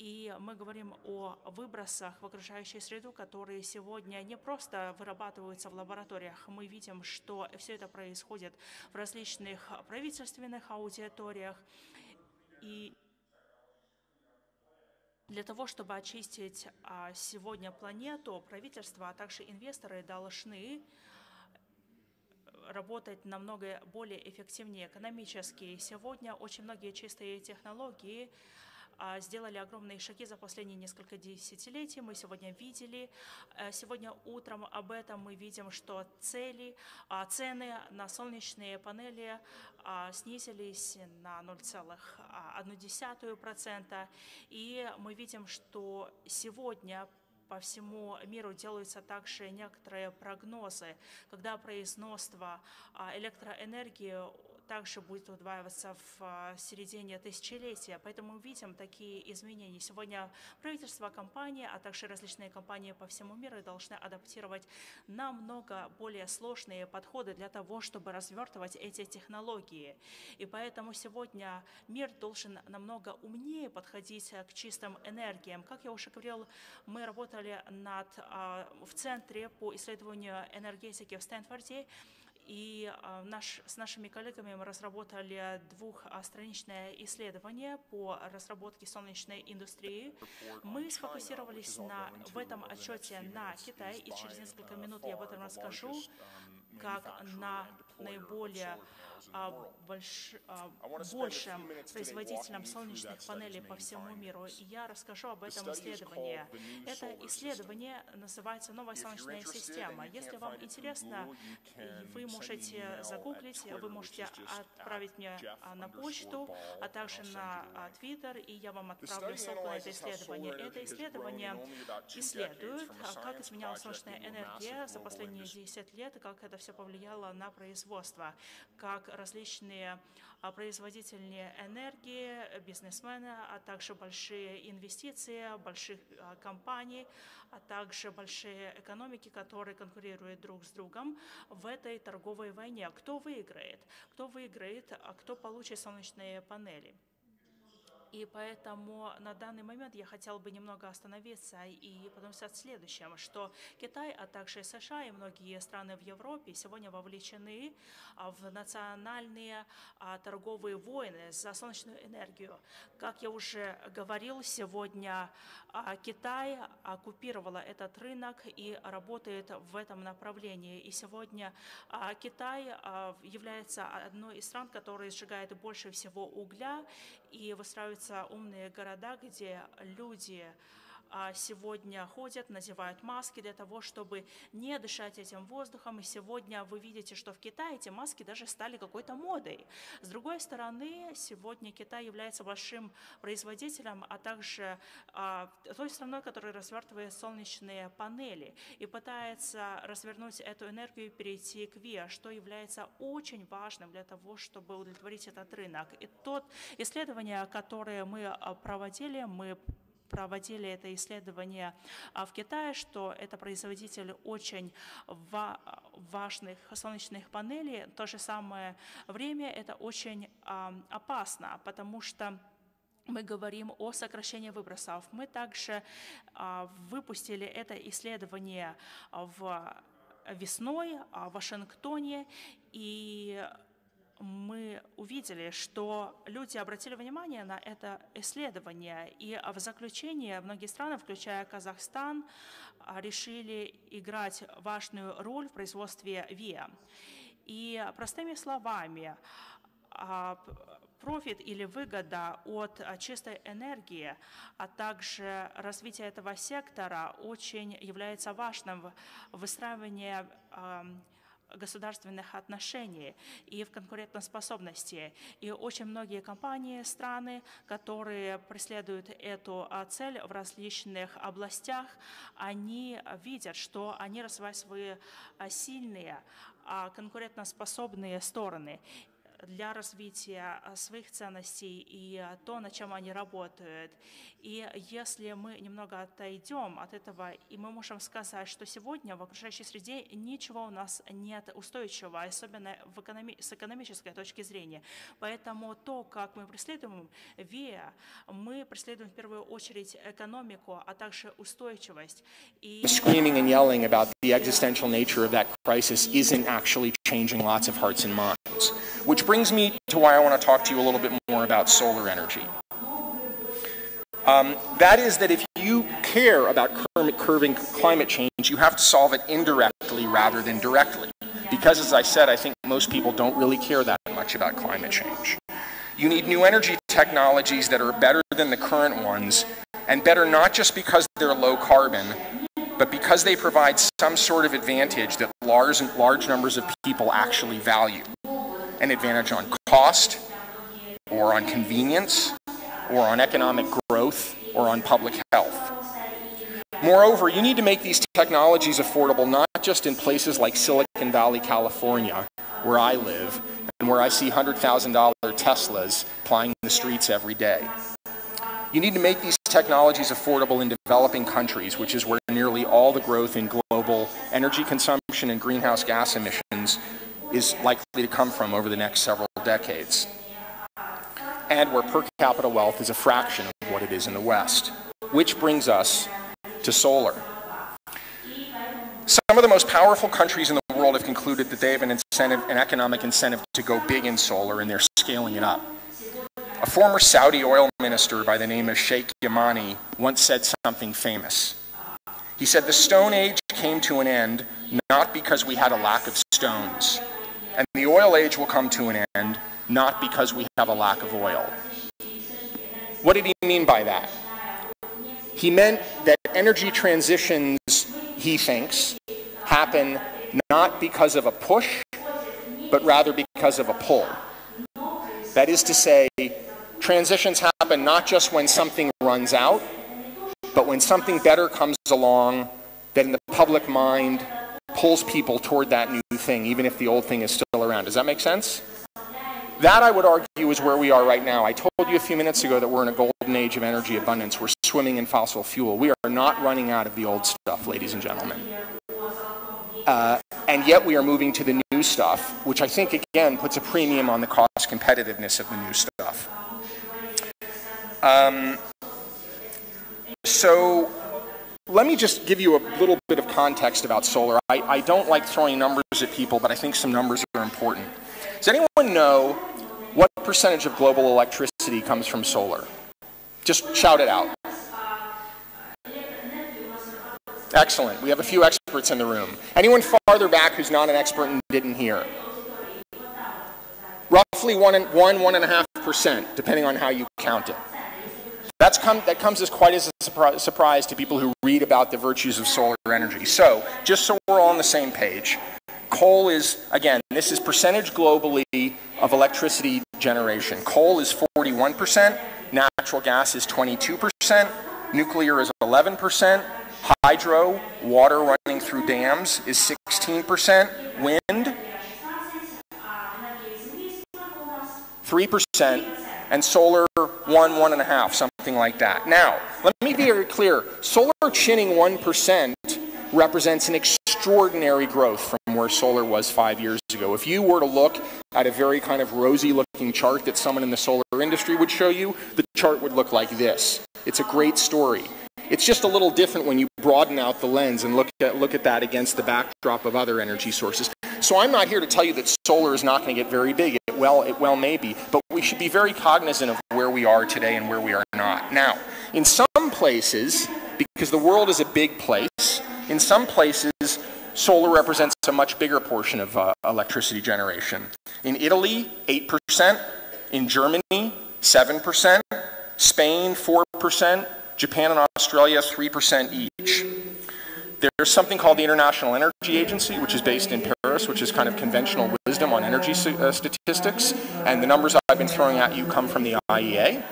И мы говорим о выбросах в окружающую среду, которые сегодня не просто вырабатываются в лабораториях. Мы видим, что все это происходит в различных правительственных аудиториях. И для того, чтобы очистить сегодня планету, правительства, а также инвесторы должны работать намного более эффективнее экономически. Сегодня очень многие чистые технологии сделали огромные шаги за последние несколько десятилетий. Мы сегодня видели, сегодня утром об этом мы видим, что цены на солнечные панели снизились на 0,1%. И мы видим, что сегодня по всему миру делаются также некоторые прогнозы, когда производство электроэнергии также будет удваиваться в середине тысячелетия. Поэтому мы видим такие изменения. Сегодня правительство, компании, а также различные компании по всему миру должны адаптировать намного более сложные подходы для того, чтобы развертывать эти технологии. И поэтому сегодня мир должен намного умнее подходить к чистым энергиям. Как я уже говорил, мы работали в Центре по исследованию энергетики в Стэнфорде, и с нашими коллегами мы разработали двухстраничное исследование по разработке солнечной индустрии. Мы сфокусировались в этом отчете на Китае, и через несколько минут я об этом расскажу, как на наиболее большим производителем солнечных панелей по всему миру. И я расскажу об этом исследовании. Это исследование называется «Новая солнечная система». Если вам интересно, вы можете загуглить, вы можете отправить мне на почту, а также на Твиттер, и я вам отправлю ссылку на это исследование. Это исследование исследует, как изменялась солнечная энергия за последние 10 лет, и как это все повлияло на производство, как различные производители энергии, бизнесмены, а также большие инвестиции больших компаний, а также большие экономики, которые конкурируют друг с другом в этой торговой войне. Кто выиграет? Кто выиграет, а кто получит солнечные панели? И поэтому на данный момент я хотел бы немного остановиться и подумать о следующем, что Китай, а также США и многие страны в Европе сегодня вовлечены в национальные торговые войны за солнечную энергию. Как я уже говорил, сегодня Китай оккупировала этот рынок и работает в этом направлении. И сегодня Китай является одной из стран, которая сжигает больше всего угля и выстраивает умные города, где люди сегодня ходят, надевают маски для того, чтобы не дышать этим воздухом. И сегодня вы видите, что в Китае эти маски даже стали какой-то модой. С другой стороны, сегодня Китай является большим производителем, а также той страной, которая развертывает солнечные панели и пытается развернуть эту энергию и перейти к ВИА, что является очень важным для того, чтобы удовлетворить этот рынок. И тот исследование, которое мы проводили это исследование в Китае, что это производитель очень важных солнечных панелей. В то же самое время это очень опасно, потому что мы говорим о сокращении выбросов. Мы также выпустили это исследование весной в Вашингтоне, и мы увидели, что люди обратили внимание на это исследование, и в заключение многие страны, включая Казахстан, решили играть важную роль в производстве ВИА. И простыми словами, профит или выгода от чистой энергии, а также развитие этого сектора очень является важным в выстраивании государственных отношений и в конкурентоспособности. И очень многие компании, страны, которые преследуют эту цель в различных областях, они видят, что они развивают свои сильные, конкурентоспособные стороны. для развития своих ценностей и то, над чем они работают. И если мы немного отойдем от этого, и мы можем сказать, что сегодня в окружающей среде ничего у нас нет устойчивого, особенно с экономической точки зрения. Поэтому то, как мы преследуем ВИА, мы преследуем в первую очередь экономику, а также устойчивость. Screaming and yelling about the existential nature of that crisis isn't actually changing lots of hearts and minds. Which brings me to why I want to talk to you a little bit more about solar energy. That is that if you care about curbing climate change, you have to solve it indirectly rather than directly. Because, as I said, I think most people don't really care that much about climate change. You need new energy technologies that are better than the current ones, and better not just because they're low carbon, but because they provide some sort of advantage that large numbers of people actually value. An advantage on cost, or on convenience, or on economic growth, or on public health. Moreover, you need to make these technologies affordable not just in places like Silicon Valley, California, where I live, and where I see $100,000 Teslas plying the streets every day. You need to make these technologies affordable in developing countries, which is where nearly all the growth in global energy consumption and greenhouse gas emissions is likely to come from over the next several decades, and where per capita wealth is a fraction of what it is in the West. Which brings us to solar. Some of the most powerful countries in the world have concluded that they have an economic incentive to go big in solar, and they're scaling it up. A former Saudi oil minister by the name of Sheikh Yamani once said something famous. He said, "The Stone Age came to an end not because we had a lack of stones, and the oil age will come to an end not because we have a lack of oil." What did he mean by that? He meant that energy transitions, he thinks, happen not because of a push, but rather because of a pull. That is to say, transitions happen not just when something runs out, but when something better comes along that in the public mind pulls people toward that new thing, even if the old thing is still around. Does that make sense? That, I would argue, is where we are right now. I told you a few minutes ago that we're in a golden age of energy abundance. We're swimming in fossil fuel. We are not running out of the old stuff, ladies and gentlemen. And yet we are moving to the new stuff, which I think, again, puts a premium on the cost competitiveness of the new stuff. So let me just give you a little bit of context about solar. I don't like throwing numbers at people, but I think some numbers are important. Does anyone know what percentage of global electricity comes from solar? Just shout it out. Excellent. We have a few experts in the room. Anyone farther back who's not an expert and didn't hear? Roughly 1.5%, depending on how you count it. That comes as quite as a surprise to people who read about the virtues of solar energy. So, just so we're all on the same page, coal is, again, this is percentage globally of electricity generation. Coal is 41%, natural gas is 22%, nuclear is 11%, hydro, water running through dams, is 16%, wind, 3%, and solar 1.5%, something like that. Now, let me be very clear. Solar chinning 1% represents an extraordinary growth from where solar was 5 years ago. If you were to look at a very kind of rosy-looking chart that someone in the solar industry would show you, the chart would look like this. It's a great story. It's just a little different when you broaden out the lens and look at that against the backdrop of other energy sources. So I'm not here to tell you that solar is not going to get very big. It well may be, but we should be very cognizant of where we are today and where we are not. Now, in some places, because the world is a big place, in some places, solar represents a much bigger portion of electricity generation. In Italy, 8%. In Germany, 7%. Spain, 4%. Japan and Australia, 3% each. There's something called the International Energy Agency, which is based in Paris, which is kind of conventional wisdom on energy statistics. And the numbers I've been throwing at you come from the IEA.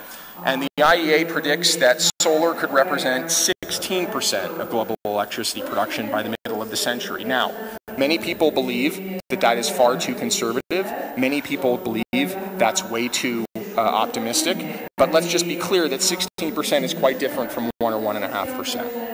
And the IEA predicts that solar could represent 16% of global electricity production by the middle of the century. Now, Many people believe that that is far too conservative. Many people believe that's way too optimistic. But let's just be clear that 16% is quite different from 1 or 1.5%.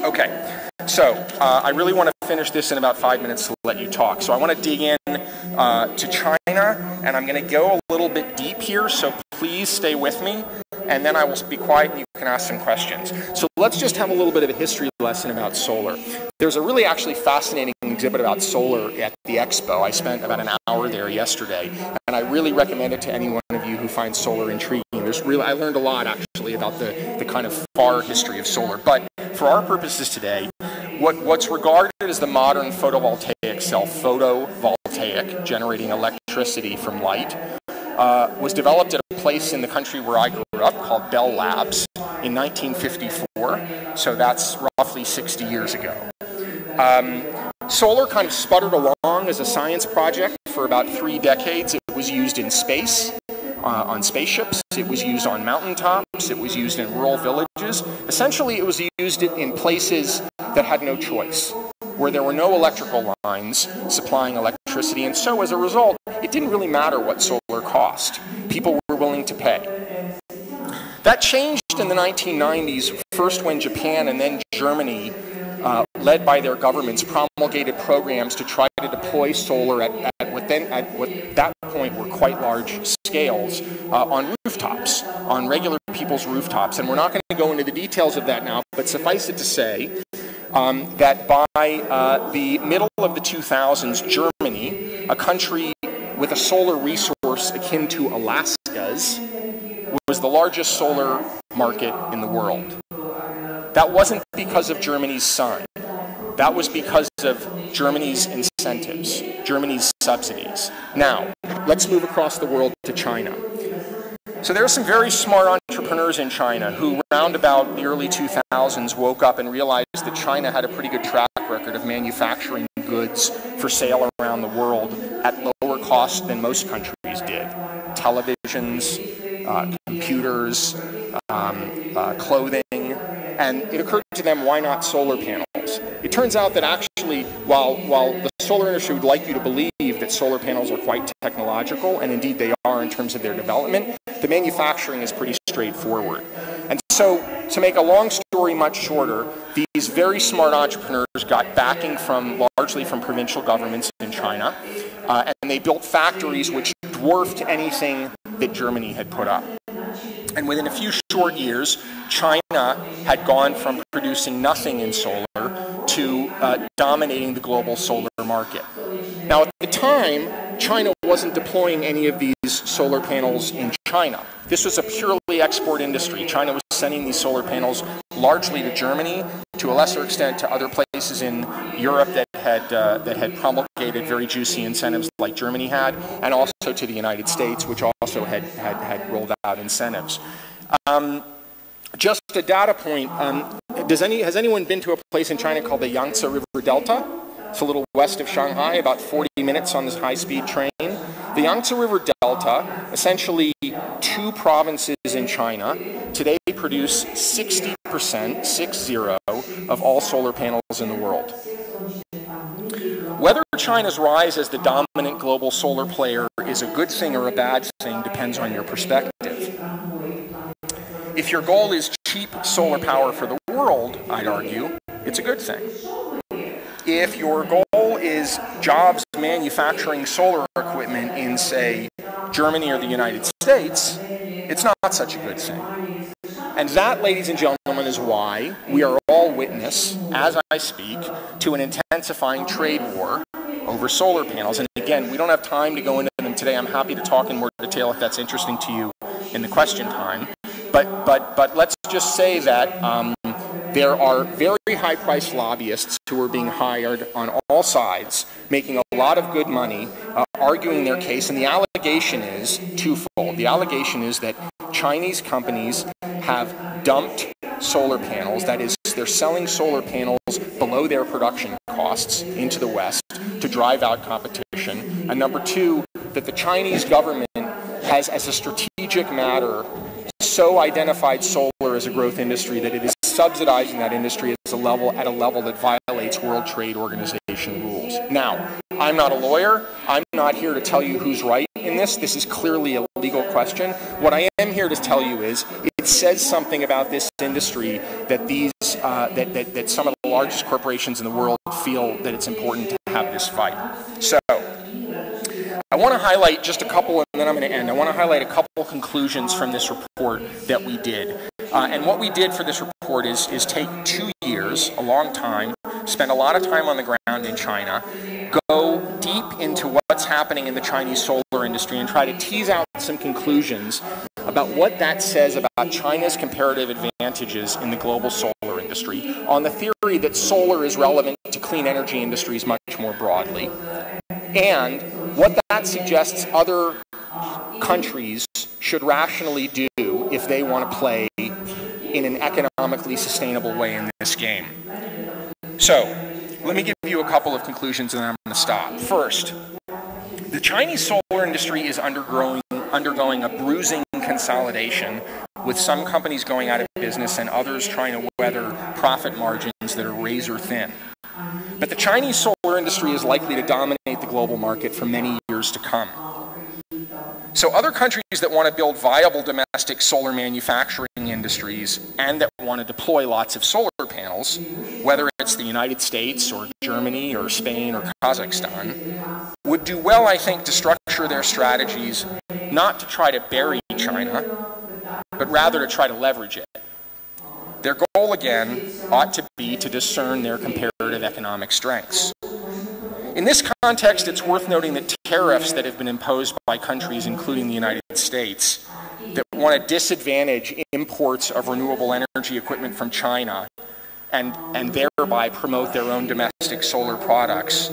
Okay, so I really want to finish this in about 5 minutes to let you talk. So I want to dig in to China, and I'm going to go a little bit deep here, so please stay with me, and then I will be quiet and you can ask some questions. So let's just have a little bit of a history lesson about solar. There's a really actually fascinating exhibit about solar at the Expo. I spent about an hour there yesterday, and I really recommend it to any one of you who finds solar intriguing. I learned a lot actually about the kind of far history of solar. But for our purposes today, what's regarded as the modern photovoltaic cell, photovoltaic, generating electricity from light, was developed at a place in the country where I grew up called Bell Labs in 1954. So that's roughly 60 years ago. Solar kind of sputtered along as a science project for about 3 decades. It was used in space, on spaceships. It was used on mountaintops. It was used in rural villages. Essentially, it was used in places that had no choice, where there were no electrical lines supplying electricity. And so, as a result, it didn't really matter what solar cost. People were willing to pay. That changed in the 1990s, first when Japan and then Germany, led by their governments, promulgated programs to try to deploy solar at what that point were quite large scales on rooftops, on regular people's rooftops. And we're not going to go into the details of that now, but suffice it to say that by the middle of the 2000s, Germany, a country with a solar resource akin to Alaska's, was the largest solar market in the world. That wasn't because of Germany's sun. That was because of Germany's incentives, Germany's subsidies. Now, let's move across the world to China. So there are some very smart entrepreneurs in China who, round about the early 2000s, woke up and realized that China had a pretty good track record of manufacturing goods for sale around the world at lower cost than most countries did. Televisions, computers, clothing, and it occurred to them, why not solar panels? It turns out that actually, while the solar industry would like you to believe that solar panels are quite technological, and indeed they are in terms of their development, the manufacturing is pretty straightforward. And so, to make a long story much shorter, these very smart entrepreneurs got backing largely from provincial governments in China, and they built factories which dwarfed anything that Germany had put up. And within a few short years, China had gone from producing nothing in solar to dominating the global solar market. Now, at the time, China wasn't deploying any of these solar panels in China. This was a purely export industry. China was sending these solar panels largely to Germany, to a lesser extent to other places in Europe that had promulgated very juicy incentives like Germany had, and also to the United States, which also had rolled out incentives. Just a data point, has anyone been to a place in China called the Yangtze River Delta? It's a little west of Shanghai, about 40 minutes on this high-speed train. The Yangtze River Delta, essentially 2 provinces in China, today produce 60%, 60, of all solar panels in the world. Whether China's rise as the dominant global solar player is a good thing or a bad thing depends on your perspective. If your goal is cheap solar power for the world, I'd argue, it's a good thing. If your goal is jobs manufacturing solar equipment in, say, Germany or the United States, it's not such a good thing. And that, ladies and gentlemen, is why we are all witness, as I speak, to an intensifying trade war over solar panels. And again, we don't have time to go into them today. I'm happy to talk in more detail if that's interesting to you in the question time. But let's just say that there are very high-priced lobbyists who are being hired on all sides, making a lot of good money, arguing their case, and the allegation is twofold. The allegation is that Chinese companies have dumped solar panels, that is, they're selling solar panels below their production costs into the West to drive out competition. And number 2, that the Chinese government has, as a strategic matter, so identified solar as a growth industry that it is subsidizing that industry at a level that violates World Trade Organization rules. Now, I'm not a lawyer. I'm not here to tell you who's right in this. This is clearly a legal question. What I am here to tell you is it says something about this industry that that some of the largest corporations in the world feel that it's important to have this fight. So I want to highlight just a couple, and then I'm going to end. I want to highlight a couple conclusions from this report that we did. And what we did for this report is take 2 years, a long time, spend a lot of time on the ground in China, go deep into what's happening in the Chinese solar industry and try to tease out some conclusions about what that says about China's comparative advantages in the global solar industry on the theory that solar is relevant to clean energy industries much more broadly, and what that suggests other countries should rationally do if they want to play in an economically sustainable way in this game. So, let me give you a couple of conclusions and then I'm going to stop. First, the Chinese solar industry is undergoing a bruising consolidation, with some companies going out of business and others trying to weather profit margins that are razor thin. But the Chinese solar industry is likely to dominate the global market for many years to come. So other countries that want to build viable domestic solar manufacturing industries and that want to deploy lots of solar panels, whether it's the United States or Germany or Spain or Kazakhstan, would do well, I think, to structure their strategies not to try to bury China, but rather to try to leverage it. Their goal, again, ought to be to discern their comparative economic strengths. In this context, it's worth noting that tariffs that have been imposed by countries, including the United States, that want to disadvantage imports of renewable energy equipment from China and thereby promote their own domestic solar products,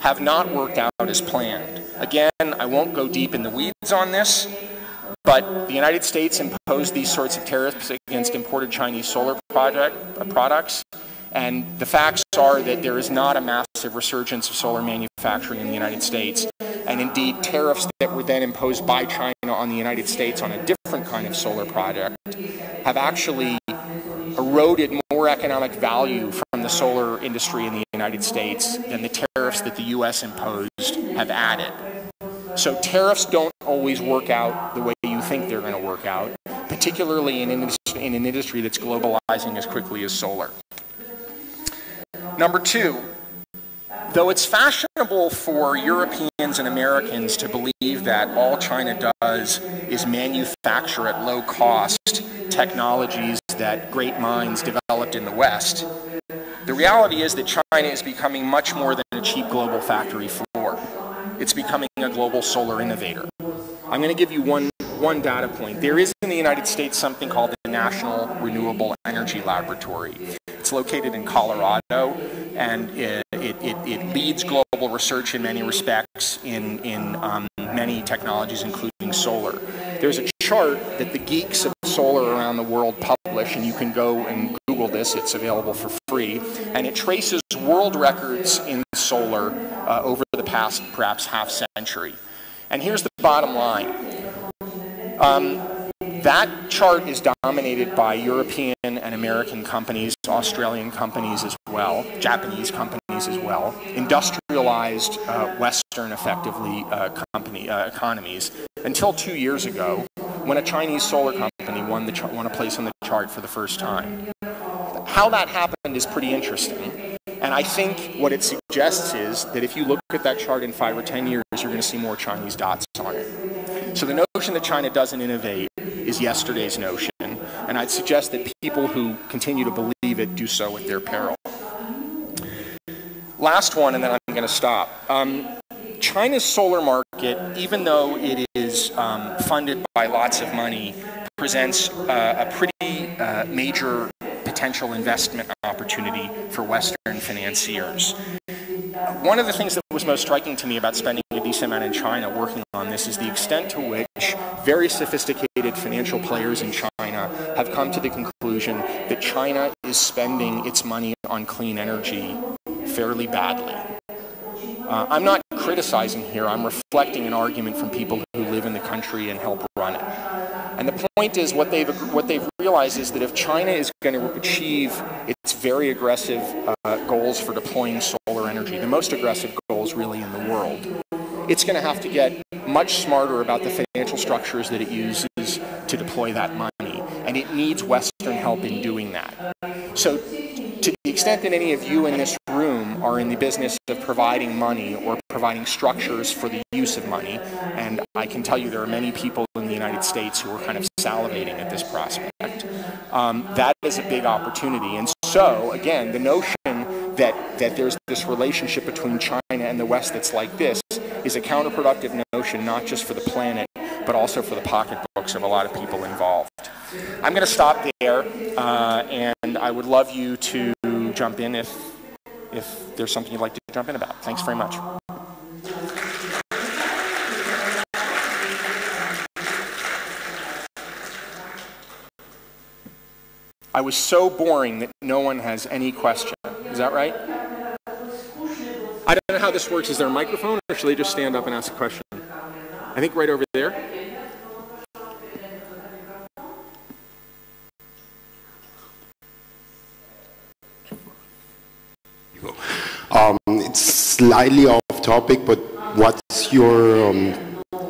have not worked out as planned. Again, I won't go deep in the weeds on this, but the United States imposed these sorts of tariffs against imported Chinese solar products, and the facts are that there is not a massive resurgence of solar manufacturing in the United States, and indeed tariffs that were then imposed by China on the United States on a different kind of solar project have actually eroded more economic value from the solar industry in the United States than the tariffs that the U.S. imposed have added. So tariffs don't always work out the way you think they're going to work out, particularly in an industry that's globalizing as quickly as solar. Number two, though it's fashionable for Europeans and Americans to believe that all China does is manufacture at low cost technologies that great minds developed in the West, the reality is that China is becoming much more than a cheap global factory floor. It's becoming a global solar innovator. I'm going to give you one data point. There is in the United States something called the National Renewable Energy Laboratory. It's located in Colorado, and it leads global research in many respects in many technologies, including solar. There's a chart that the geeks of solar around the world publish, and you can go and Google this. It's available for free, and it traces world records in solar over the past, perhaps, half century. And here's the bottom line. That chart is dominated by European and American companies, Australian companies as well, Japanese companies as well, industrialized Western, effectively, economies, until 2 years ago, when a Chinese solar company won a place on the chart for the first time. How that happened is pretty interesting. And I think what it suggests is that if you look at that chart in 5 or 10 years, you're going to see more Chinese dots on it. So the notion that China doesn't innovate is yesterday's notion, and I'd suggest that people who continue to believe it do so at their peril. Last one, and then I'm going to stop. China's solar market, even though it is funded by lots of money, presents a pretty major potential investment opportunity for Western financiers. One of the things that was most striking to me about spending a decent amount in China working on this is the extent to which very sophisticated financial players in China have come to the conclusion that China is spending its money on clean energy fairly badly. I'm not criticizing here, I'm reflecting an argument from people who live in the country and help run it. And the point is what they've realize is that if China is going to achieve its very aggressive goals for deploying solar energy, the most aggressive goals really in the world, it's going to have to get much smarter about the financial structures that it uses to deploy that money, and it needs Western help in doing that. So to the extent that any of you in this room are in the business of providing money or providing structures for the use of money, and I can tell you there are many people in the United States who are kind of salivating at this prospect, that is a big opportunity. And so, again, the notion that there's this relationship between China and the West that's like this is a counterproductive notion, not just for the planet, but also for the pocketbooks of a lot of people involved. I'm going to stop there, and I would love you to jump in if there's something you'd like to jump in about. Thanks very much. I was so boring that no one has any question. Is that right? I don't know how this works. Is there a microphone, or should they just stand up and ask a question? I think right over there. It's slightly off topic, but what's your,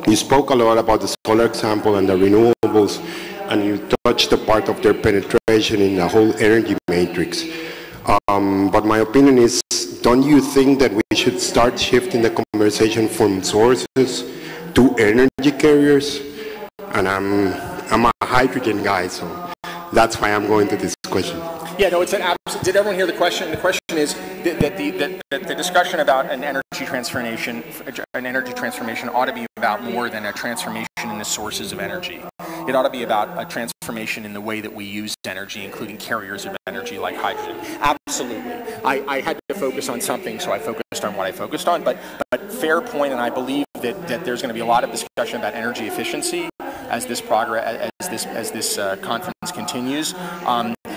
you spoke a lot about the solar example and the renewables, and you touched the part of their penetration in the whole energy matrix. But my opinion is, don't you think that we should start shifting the conversation from sources to energy carriers? And I'm a hydrogen guy, so that's why I'm going to this question. Yeah, no, it's an absolute. Did everyone hear the question? The question is that the discussion about an energy transformation ought to be about more than a transformation in the sources of energy. It ought to be about a transformation in the way that we use energy, including carriers of energy like hydrogen. Absolutely. I had to focus on something, so I focused on what I focused on. But fair point, and I believe that there's going to be a lot of discussion about energy efficiency as this conference continues.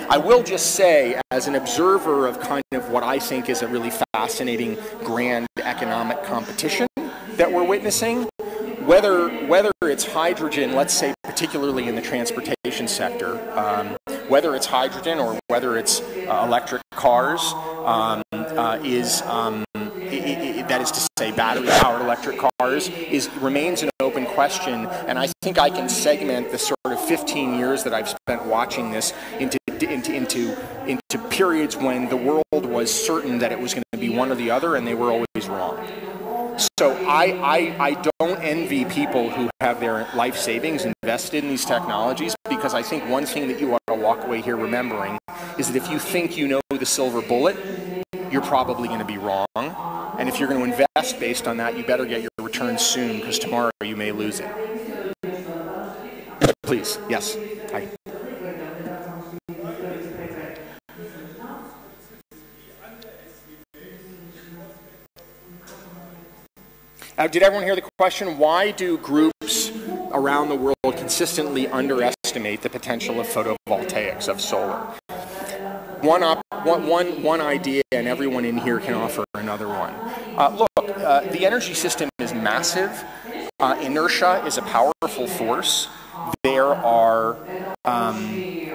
I will just say, as an observer of kind of what I think is a really fascinating grand economic competition that we're witnessing, whether it's hydrogen, let's say particularly in the transportation sector, whether it's hydrogen or whether it's electric cars, that is to say battery-powered electric cars, remains an open question. And I think I can segment the sort of 15 years that I've spent watching this into periods when the world was certain that it was going to be one or the other, and they were always wrong. So I don't envy people who have their life savings invested in these technologies, because I think one thing that you ought to walk away here remembering is that if you think you know the silver bullet, you're probably going to be wrong. And if you're going to invest based on that, you better get your return soon, because tomorrow you may lose it. Please, yes. Hi. Did everyone hear the question? Why do groups around the world consistently underestimate the potential of photovoltaics, of solar? One idea, and everyone in here can offer another one. Look, the energy system is massive. Inertia is a powerful force. There are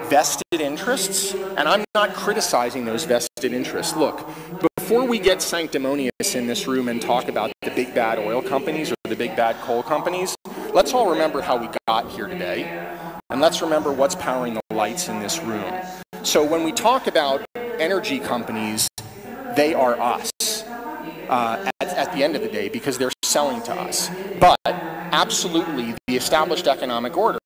vested interests, and I'm not criticizing those vested interests. Look, before we get sanctimonious in this room and talk about the big bad oil companies or the big bad coal companies, let's all remember how we got here today, and let's remember what's powering the lights in this room. So when we talk about energy companies, they are us at the end of the day, because they're selling to us. But absolutely, the established economic order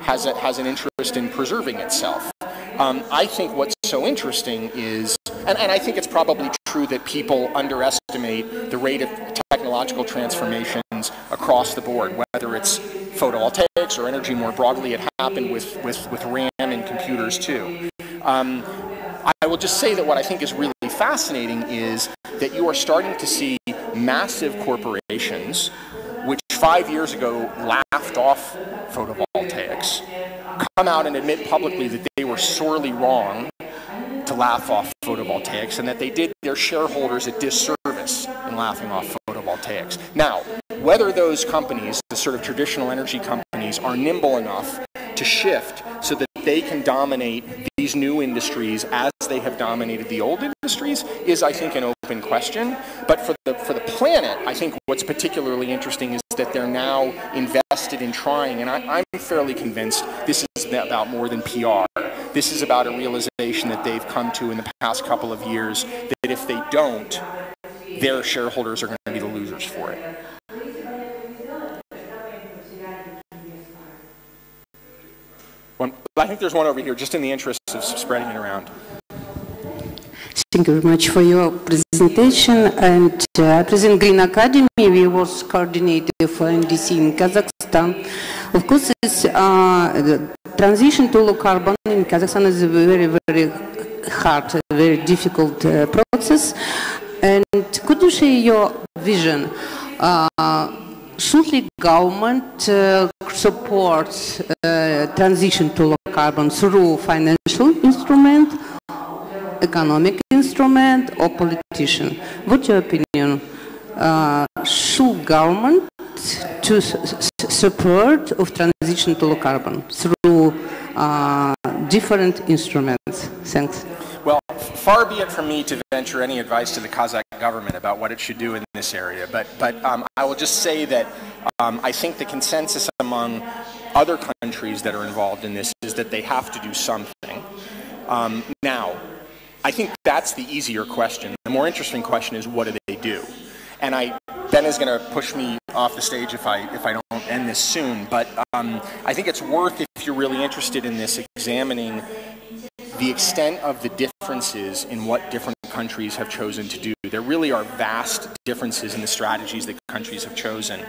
has an interest in preserving itself. I think what's so interesting is, and I think it's probably true that people underestimate the rate of technological transformations across the board, whether it's photovoltaics or energy more broadly. It happened with RAM and computers too. I will just say that what I think is really fascinating is that you are starting to see massive corporations, which 5 years ago laughed off photovoltaics, come out and admit publicly that they were sorely wrong to laugh off photovoltaics, and that they did their shareholders a disservice in laughing off photovoltaics. Now, whether those companies, the sort of traditional energy companies, are nimble enough to shift so that they can dominate these new industries as they have dominated the old industries is, I think, an open question. But for the planet, I think what's particularly interesting is that they're now invested in trying, and I'm fairly convinced this is about more than PR. This is about a realization that they've come to in the past couple of years that if they don't, their shareholders are going to be the losers for it. I think there's one over here, just in the interest of spreading it around. Thank you very much for your presentation. And I present Green Academy. We was coordinator for NDC in Kazakhstan. Of course, the transition to low carbon in Kazakhstan is a very, very hard, very difficult process. And could you share your vision? Should the government support transition to low carbon through financial instrument, economic instrument, or politician? What's your opinion? Should government to support of transition to low carbon through different instruments? Thanks. Well, far be it from me to venture any advice to the Kazakh government about what it should do in this area, but I will just say that I think the consensus among other countries that are involved in this is that they have to do something. Now, I think that's the easier question. The more interesting question is, what do they do? And Ben is going to push me off the stage if I don't end this soon, but I think it's worth, if you're really interested in this, examining the extent of the differences in what different countries have chosen to do. There really are vast differences in the strategies that countries have chosen.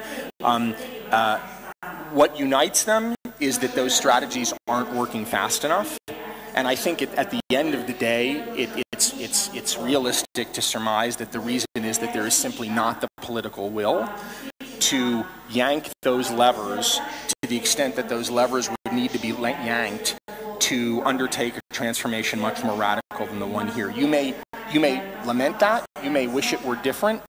What unites them is that those strategies aren't working fast enough. And I think at the end of the day, it's realistic to surmise that the reason is that there is simply not the political will to yank those levers to the extent that those levers would need to be yanked to undertake a transformation much more radical than the one here. You may lament that, you may wish it were different,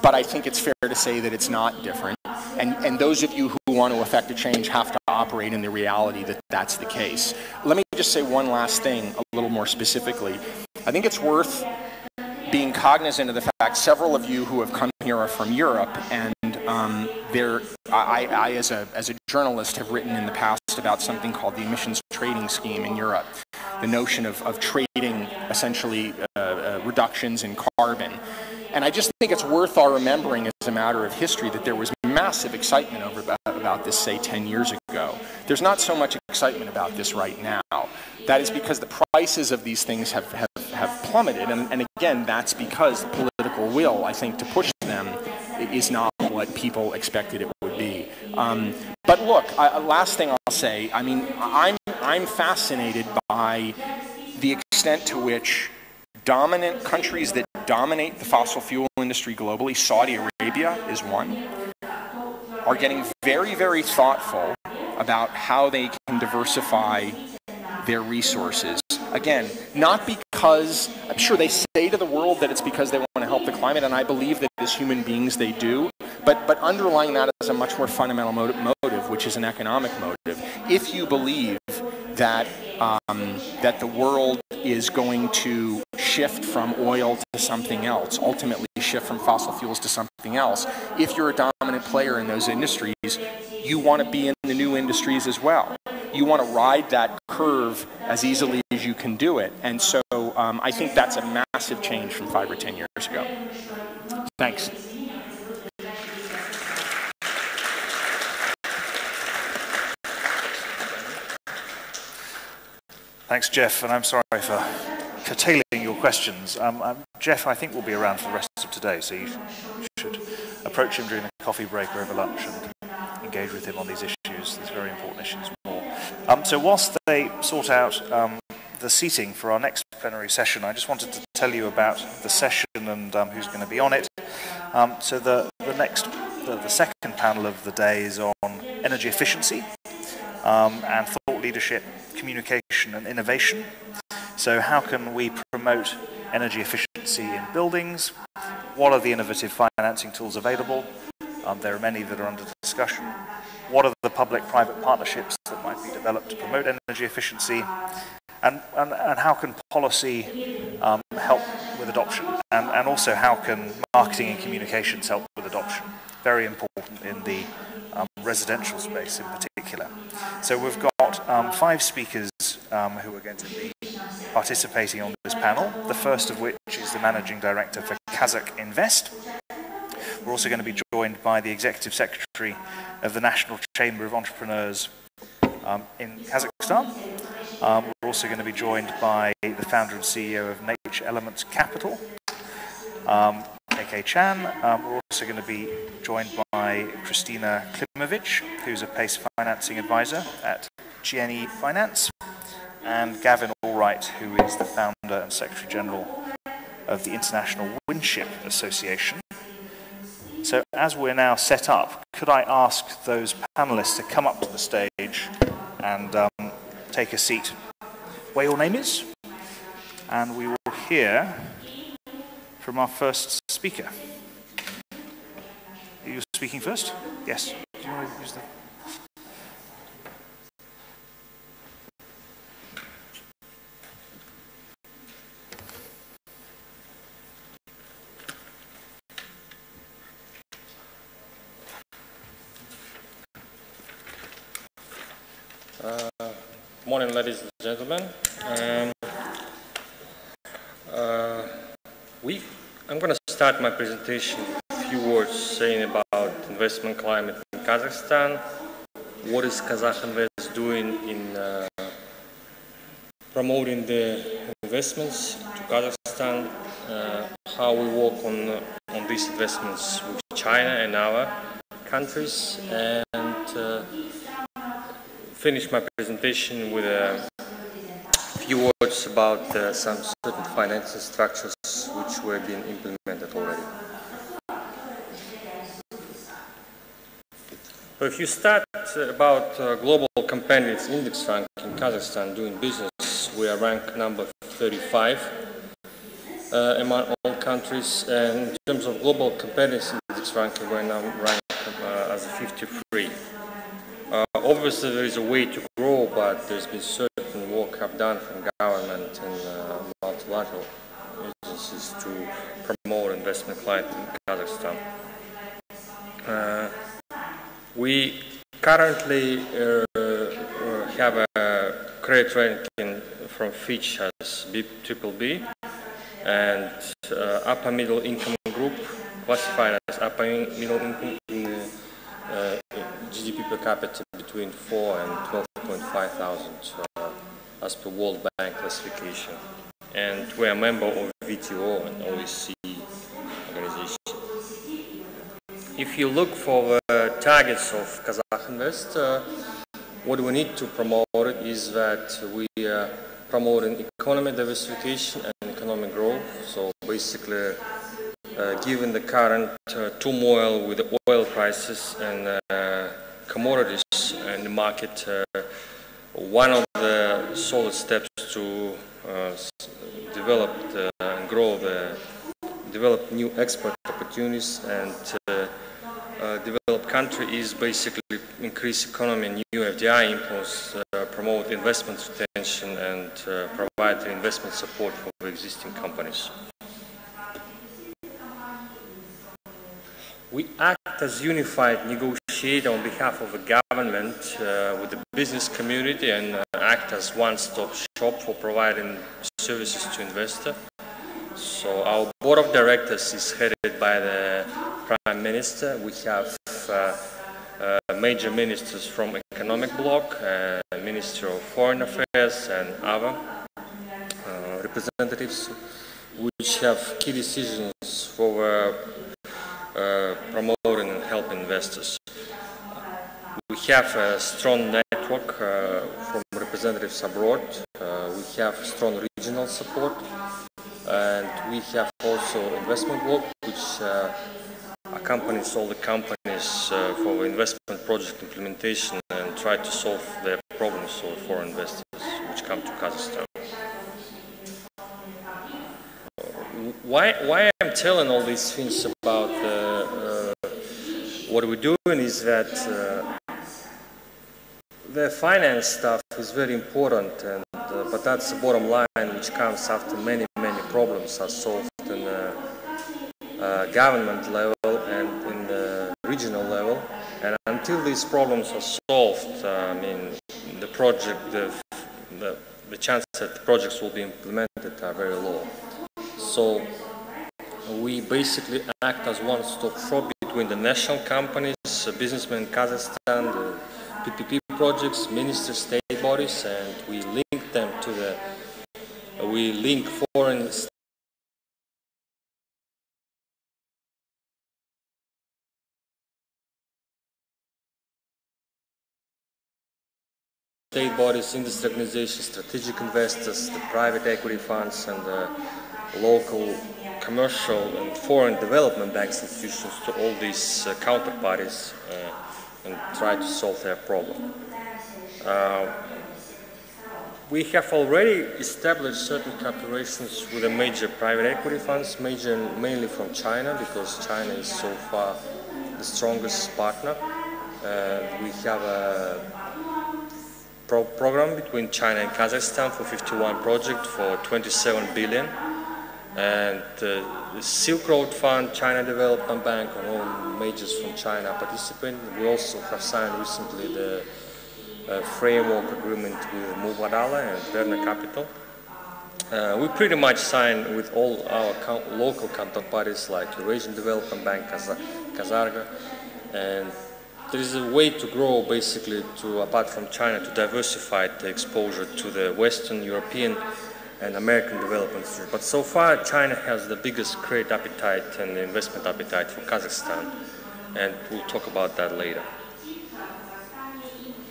but I think it's fair to say that it's not different. And those of you who want to affect a change have to operate in the reality that that's the case. Let me just say one last thing a little more specifically. I think it's worth being cognizant of the fact several of you who have come here are from Europe, and I as a journalist have written in the past about something called the emissions trading scheme in Europe, the notion of trading essentially reductions in carbon. And I just think it's worth our remembering as a matter of history that there was massive excitement about this, say, 10 years ago. There's not so much excitement about this right now. That is because the prices of these things have plummeted. And again, that's because the political will, I think, to push them is not what people expected it would be. But look, last thing I'll say, I mean, I'm fascinated by the extent to which dominant countries that dominate the fossil fuel industry globally, Saudi Arabia is one, are getting very, very thoughtful about how they can diversify their resources. Again, not because, I'm sure they say to the world that it's because they want to help the climate, and I believe that as human beings they do, but underlying that is a much more fundamental motive, which is an economic motive. If you believe that that the world is going to shift from oil to something else, ultimately shift from fossil fuels to something else, if you're a dominant player in those industries, you want to be in the new industries as well. You want to ride that curve as easily as you can do it. And so I think that's a massive change from 5 or 10 years ago. Thanks. Thanks, Jeff, and I'm sorry for curtailing your questions. Jeff, I think, will be around for the rest of today, so you should approach him during the coffee break or over lunch and engage with him on these issues, these very important issues more. So whilst they sort out the seating for our next plenary session, I just wanted to tell you about the session and who's going to be on it. So the second panel of the day is on energy efficiency and thought leadership, communication and innovation. So how can we promote energy efficiency in buildings? What are the innovative financing tools available? There are many that are under discussion. What are the public-private partnerships that might be developed? develop to promote energy efficiency, and how can policy help with adoption, and also how can marketing and communications help with adoption. Very important in the residential space in particular. So we've got 5 speakers who are going to be participating on this panel, the first of which is the Managing Director for Kazakh Invest. We're also going to be joined by the Executive Secretary of the National Chamber of Entrepreneurs in Kazakhstan. We're also going to be joined by the founder and CEO of Nature Elements Capital, KK Chan. We're also going to be joined by Kristina Klimovic, who's a PACE financing advisor at GNE Finance, and Gavin Allwright, who is the founder and Secretary General of the International Windship Association. So as we're now set up, could I ask those panelists to come up to the stage and take a seat where your name is, and we will hear from our first speaker. Are you speaking first? Yes. Do you want to use the... Morning, ladies and gentlemen. I'm going to start my presentation with a few words saying about investment climate in Kazakhstan, what is Kazakh Invest doing in promoting the investments to Kazakhstan, how we work on these investments with China and our countries, and finish my presentation with a few words about some certain financial structures which were being implemented already. So if you start about global competitiveness index rank in Kazakhstan doing business, we are ranked number 35 among all countries, and in terms of global competitiveness index ranking, we're now ranked as 53. Obviously, there is a way to grow, but there's been certain work have done from government and multilateral agencies to promote investment climate in Kazakhstan. We currently have a credit rating from Fitch as BBB, and upper middle income group classified as upper middle income in the GDP per capita between 4 and 12.5 thousand as per World Bank classification. And we are a member of WTO and OECD organization. If you look for the targets of Kazakh Invest, what we need to promote is that we are promoting economic diversification and economic growth. So basically, given the current turmoil with the oil prices and commodities in the market, one of the solid steps to develop and grow develop new export opportunities and develop country is basically increase economy and new FDI influence, promote investment retention, and provide investment support for the existing companies. We act as unified negotiator on behalf of the government with the business community and act as one-stop shop for providing services to investors. So our board of directors is headed by the Prime Minister. We have major ministers from economic bloc, Minister of Foreign Affairs, and other representatives, which have key decisions for promoting and helping investors. We have a strong network from representatives abroad. We have strong regional support, and we have also investment bloc, which accompanies all the companies for investment project implementation and try to solve their problems for foreign investors which come to Kazakhstan. Why I'm telling all these things about what we're doing is that the finance stuff is very important, and but that's the bottom line, which comes after many problems are solved in the government level and in the regional level. And until these problems are solved, I mean, the project, the chance that the projects will be implemented are very low. So we basically act as one-stop shop between the national companies, businessmen in Kazakhstan, the PPP projects, ministers, state bodies, and we link them to the, we link foreign state bodies, industry organizations, strategic investors, the private equity funds, and the local commercial and foreign development banks institutions to all these counterparties and try to solve their problem. We have already established certain cooperations with the major private equity funds, mainly from China, because China is so far the strongest partner. We have a program between China and Kazakhstan for 51 projects for 27 billion. And the Silk Road Fund, China Development Bank, and all majors from China participate. We also have signed recently the framework agreement with Mubadala and Werner Capital. We pretty much signed with all our local counterparties like Eurasian Development Bank, Kazarga, and there is a way to grow basically apart from China, to diversify the exposure to the Western European and American development. But so far, China has the biggest credit appetite and investment appetite for Kazakhstan, and we'll talk about that later.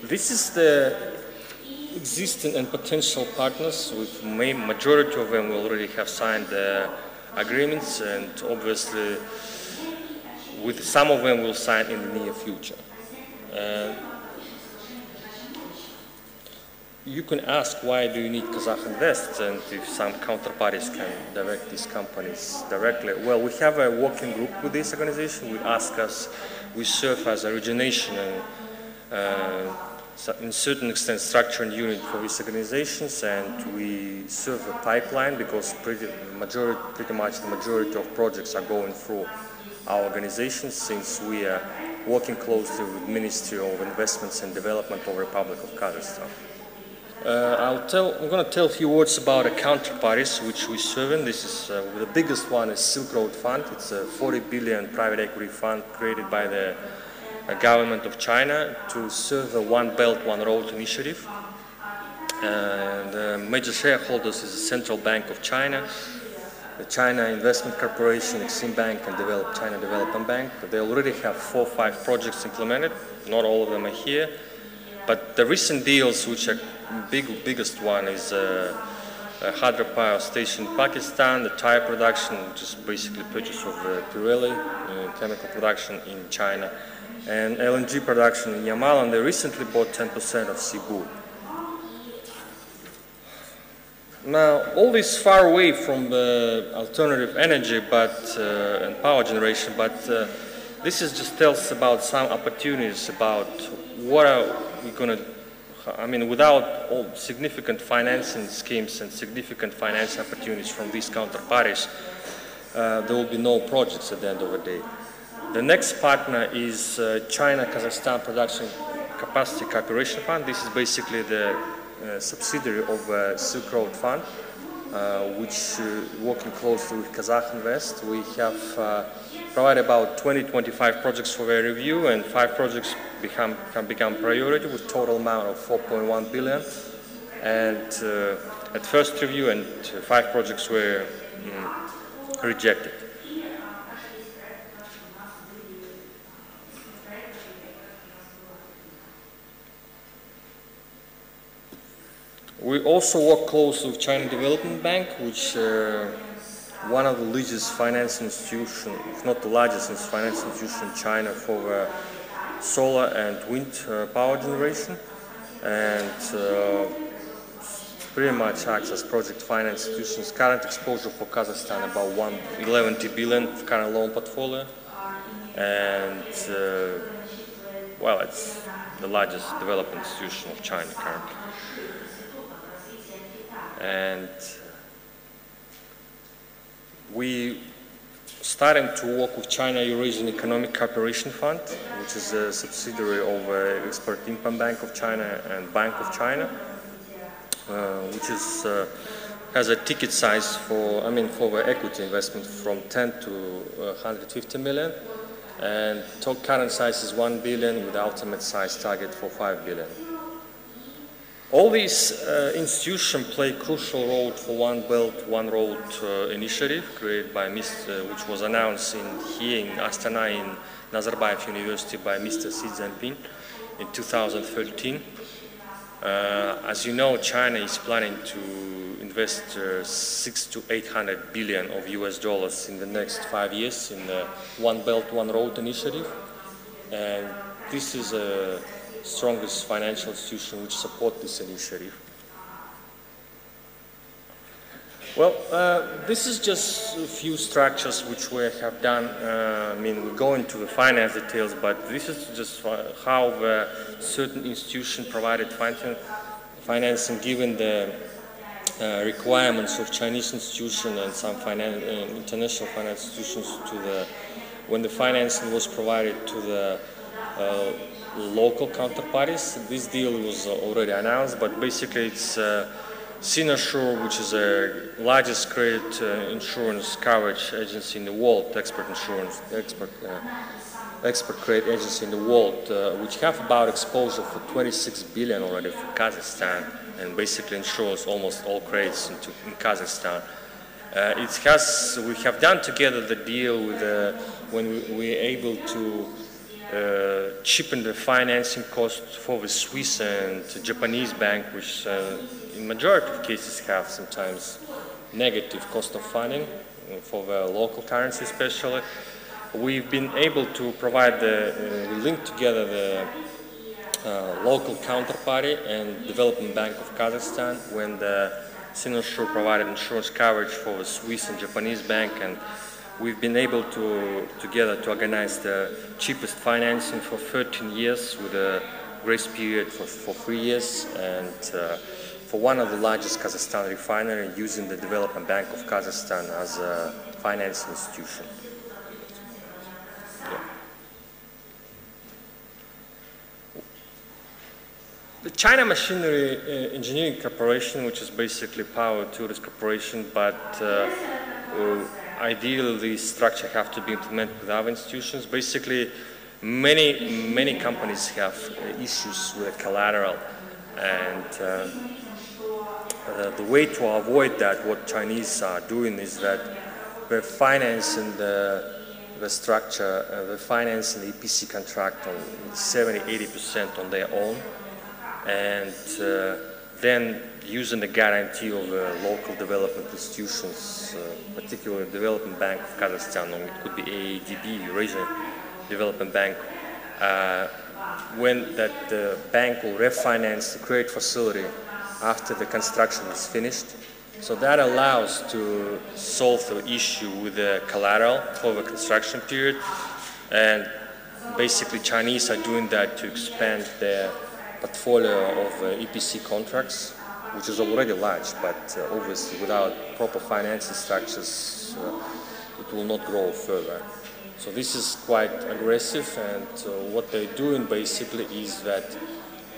This is the existing and potential partners. With majority of them, we already have signed the agreements, and obviously, with some of them, we'll sign in the near future. You can ask, why do you need Kazakh Invest, and if some counterparties can direct these companies directly? Well, we have a working group with this organization. We serve as a and in certain extent structuring unit for these organizations, and we serve a pipeline because pretty much the majority of projects are going through our organization, since we are working closely with Ministry of Investments and Development of Republic of Kazakhstan. I'm going to tell a few words about the counterparties which we serve in. This is the biggest one is Silk Road Fund. It's a 40 billion private equity fund created by the government of China to serve the One Belt, One Road initiative. And the major shareholders is the Central Bank of China, the China Investment Corporation, Exim Bank, and China Development Bank. They already have 4 or 5 projects implemented. Not all of them are here. But the recent deals, which are biggest one, is a hydropower station in Pakistan, the tire production, which is basically purchase of Pirelli, chemical production in China, and LNG production in Yamal, and they recently bought 10% of Cebu. Now, all this far away from the alternative energy and power generation, but this just tells about some opportunities about what are we going to, I mean, without all significant financing schemes and significant financial opportunities from these counterparties, there will be no projects at the end of the day. The next partner is China-Kazakhstan Production Capacity Cooperation Fund. This is basically the subsidiary of Silk Road Fund, which working closely with Kazakh Invest. We have provided about 20-25 projects for their review, and 5 projects can become priority with total amount of 4.1 billion. And at first review, and 5 projects were rejected. We also work closely with China Development Bank, which one of the largest financial institutions, if not the largest financial institution in China for solar and wind power generation, and pretty much acts as project finance institutions. Current exposure for Kazakhstan about 11 billion current loan portfolio, and well, it's the largest development institution of China currently. And we starting to work with China Eurasian Economic Cooperation Fund, which is a subsidiary of Export-Import Bank of China and Bank of China, which is has a ticket size for the equity investment from 10 to 150 million, and current size is 1 billion with ultimate size target for 5 billion. All these institutions play a crucial role for One Belt, One Road initiative created by which was announced here in Astana in Nazarbayev University by Mr. Xi Jinping in 2013. As you know, China is planning to invest 600 to 800 billion of US dollars in the next 5 years in the One Belt, One Road initiative, and this is a strongest financial institution which support this initiative. Well, this is just a few structures which we have done. We go into the finance details, but this is just how the certain institution provided financing given the requirements of Chinese institutions and some international finance institutions when the financing was provided to the local counterparties. This deal was already announced, but basically it's Sinosure, which is the largest credit insurance coverage agency in the world, expert credit agency in the world, which have about exposure for 26 billion already for Kazakhstan, and basically insures almost all credits in Kazakhstan. We have done together the deal with when we are able to cheapen the financing cost for the Swiss and Japanese bank, which in majority of cases have sometimes negative cost of funding for the local currency especially. We've been able to provide link together the local counterparty and Development Bank of Kazakhstan when the Sinosure provided insurance coverage for the Swiss and Japanese bank, and we've been able to together to organize the cheapest financing for 13 years with a grace period for 3 years, and for one of the largest Kazakhstan refinery using the Development Bank of Kazakhstan as a financing institution. Yeah. The China Machinery Engineering Corporation, which is basically Power Tourist Corporation, but ideally this structure have to be implemented with other institutions. Basically, many companies have issues with collateral, and the way to avoid that, what Chinese are doing is that they're financing the structure, they're financing the EPC contract on 70–80% on their own, and then using the guarantee of local development institutions, particularly the Development Bank of Kazakhstan, or it could be AADB, Eurasian Development Bank, when that bank will refinance the credit facility after the construction is finished. So that allows to solve the issue with the collateral for the construction period, and basically Chinese are doing that to expand their portfolio of EPC contracts, which is already large, but obviously without proper financing structures it will not grow further. So this is quite aggressive, and what they're doing basically is that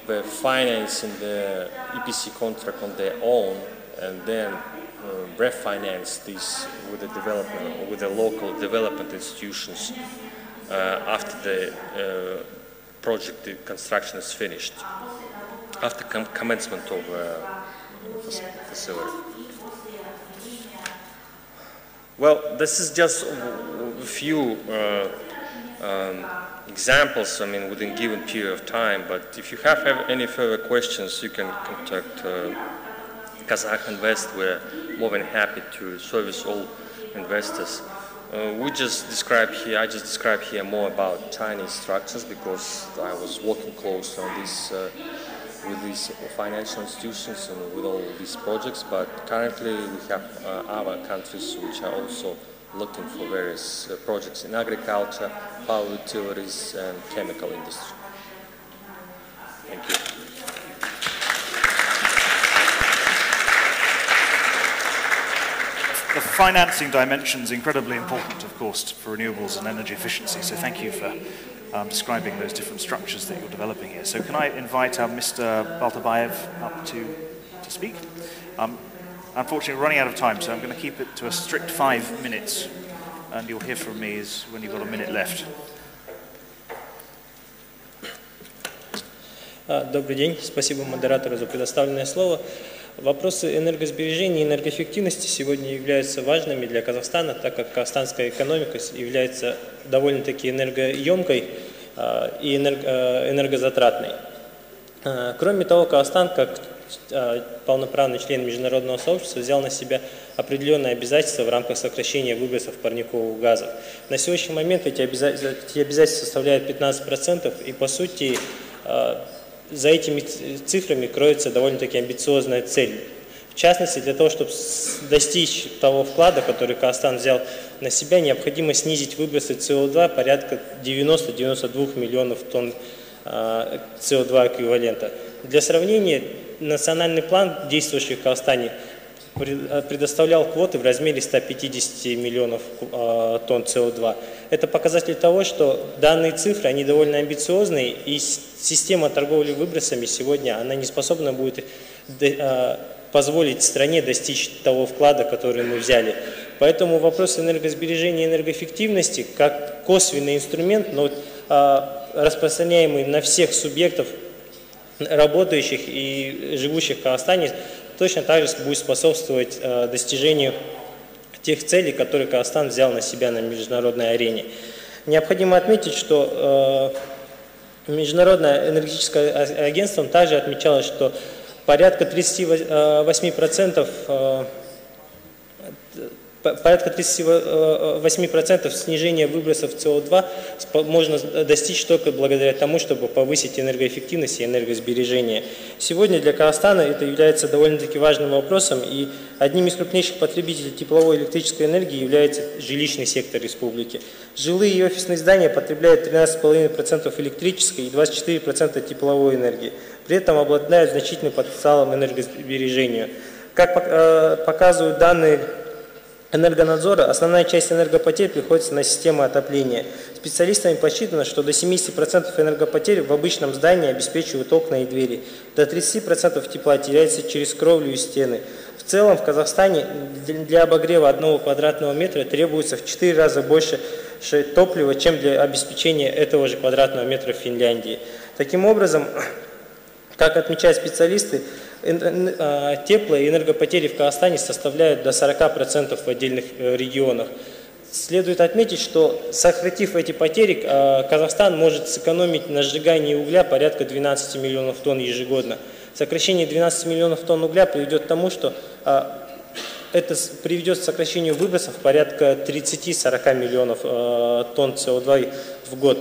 they're financing the EPC contract on their own, and then refinance this with the development or with the local development institutions after the project the construction is finished, after commencement of facility. Well, this is just a few examples, within a given period of time, but if you have any further questions, you can contact Kazakh Invest. We're more than happy to service all investors. I just described here more about Chinese structures because I was working closely on this with these financial institutions and with all these projects, but currently we have other countries which are also looking for various projects in agriculture, power utilities and chemical industry. Thank you. The financing dimension is incredibly important, of course, for renewables and energy efficiency. So thank you for describing those different structures that you're developing here. So can I invite Mr. Baltabayev up to speak? Unfortunately, we're running out of time, so I'm going to keep it to a strict 5 minutes, and you'll hear from me when you've got a minute left. Добрый день, спасибо модератору за предоставленное слово. Вопросы энергосбережения и энергоэффективности сегодня являются важными для Казахстана, так как казахстанская экономика является довольно-таки энергоемкой и энергозатратной. Кроме того, Казахстан, как полноправный член международного сообщества, взял на себя определенные обязательства в рамках сокращения выбросов парниковых газов. На сегодняшний момент эти обязательства составляют 15%, и по сути за этими цифрами кроется довольно-таки амбициозная цель. В частности, для того, чтобы достичь того вклада, который Казахстан взял на себя, необходимо снизить выбросы СО2 порядка 90-92 миллионов тонн СО2 эквивалента. Для сравнения, национальный план, действующий в Казахстане, предоставлял квоты в размере 150 миллионов тонн СО2. Это показатель того, что данные цифры, они довольно амбициозные, и система торговли выбросами сегодня, она не способна будет позволить стране достичь того вклада, который мы взяли. Поэтому вопрос энергосбережения и энергоэффективности, как косвенный инструмент, но распространяемый на всех субъектов, работающих и живущих в Казахстане, точно так же будет способствовать достижению тех целей, которые Казахстан взял на себя на международной арене. Необходимо отметить, что Международное энергетическое агентство также отмечало, что порядка 38% снижения выбросов СО2 можно достичь только благодаря тому, чтобы повысить энергоэффективность и энергосбережение. Сегодня для Казахстана это является довольно-таки важным вопросом, и одним из крупнейших потребителей тепловой и электрической энергии является жилищный сектор республики. Жилые и офисные здания потребляют 13,5% электрической и 24% тепловой энергии, при этом обладают значительным потенциалом энергосбережения. Как показывают данные Энергонадзора, основная часть энергопотерь приходится на систему отопления. Специалистами посчитано, что до 70% энергопотерь в обычном здании обеспечивают окна и двери. До 30% тепла теряется через кровлю и стены. В целом в Казахстане для обогрева 1 квадратного метра требуется в 4 раза больше топлива, чем для обеспечения этого же квадратного метра в Финляндии. Таким образом, как отмечают специалисты, тепло- и энергопотери в Казахстане составляют до 40% в отдельных регионах. Следует отметить, что сократив эти потери, Казахстан может сэкономить на сжигании угля порядка 12 миллионов тонн ежегодно. Сокращение 12 миллионов тонн угля приведет к тому, что это приведет к сокращению выбросов порядка 30-40 миллионов тонн СО2 в год.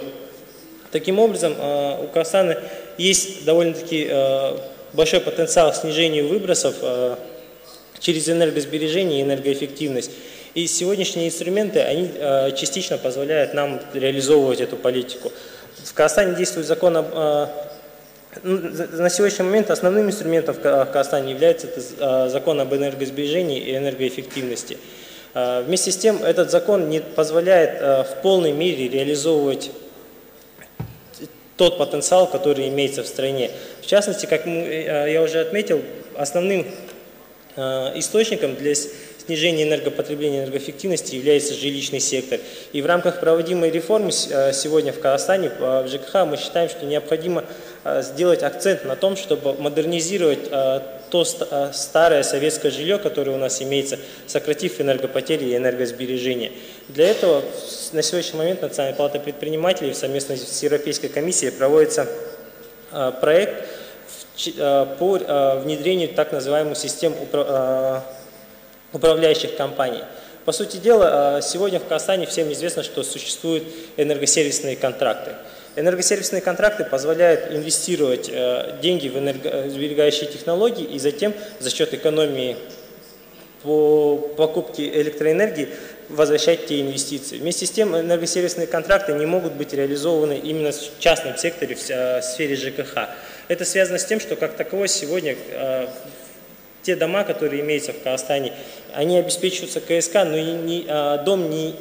Таким образом, у Казахстана есть довольно-таки большой потенциал снижения выбросов через энергосбережение и энергоэффективность. И сегодняшние инструменты, они частично позволяют нам реализовывать эту политику. В Казахстане действует закон на сегодняшний момент основным инструментом в Казахстане является закон об энергосбережении и энергоэффективности. Вместе с тем, этот закон не позволяет в полной мере реализовывать тот потенциал, который имеется в стране. В частности, как я уже отметил, основным источником для снижения энергопотребления и энергоэффективности является жилищный сектор. И в рамках проводимой реформы сегодня в Казахстане, в ЖКХ, мы считаем, что необходимо сделать акцент на том, чтобы модернизировать то старое советское жилье, которое у нас имеется, сократив энергопотери и энергосбережение. Для этого на сегодняшний момент Национальная палата предпринимателей совместно с Европейской комиссией проводится проект по внедрению так называемых систем управляющих компаний. По сути дела, сегодня в Казахстане всем известно, что существуют энергосервисные контракты. Энергосервисные контракты позволяют инвестировать деньги в энергосберегающие технологии и затем за счет экономии по покупке электроэнергии возвращать те инвестиции. Вместе с тем энергосервисные контракты не могут быть реализованы именно в частном секторе, в сфере ЖКХ. Это связано с тем, что как таковой сегодня те дома, которые имеются в Казахстане, они обеспечиваются КСК, но дом не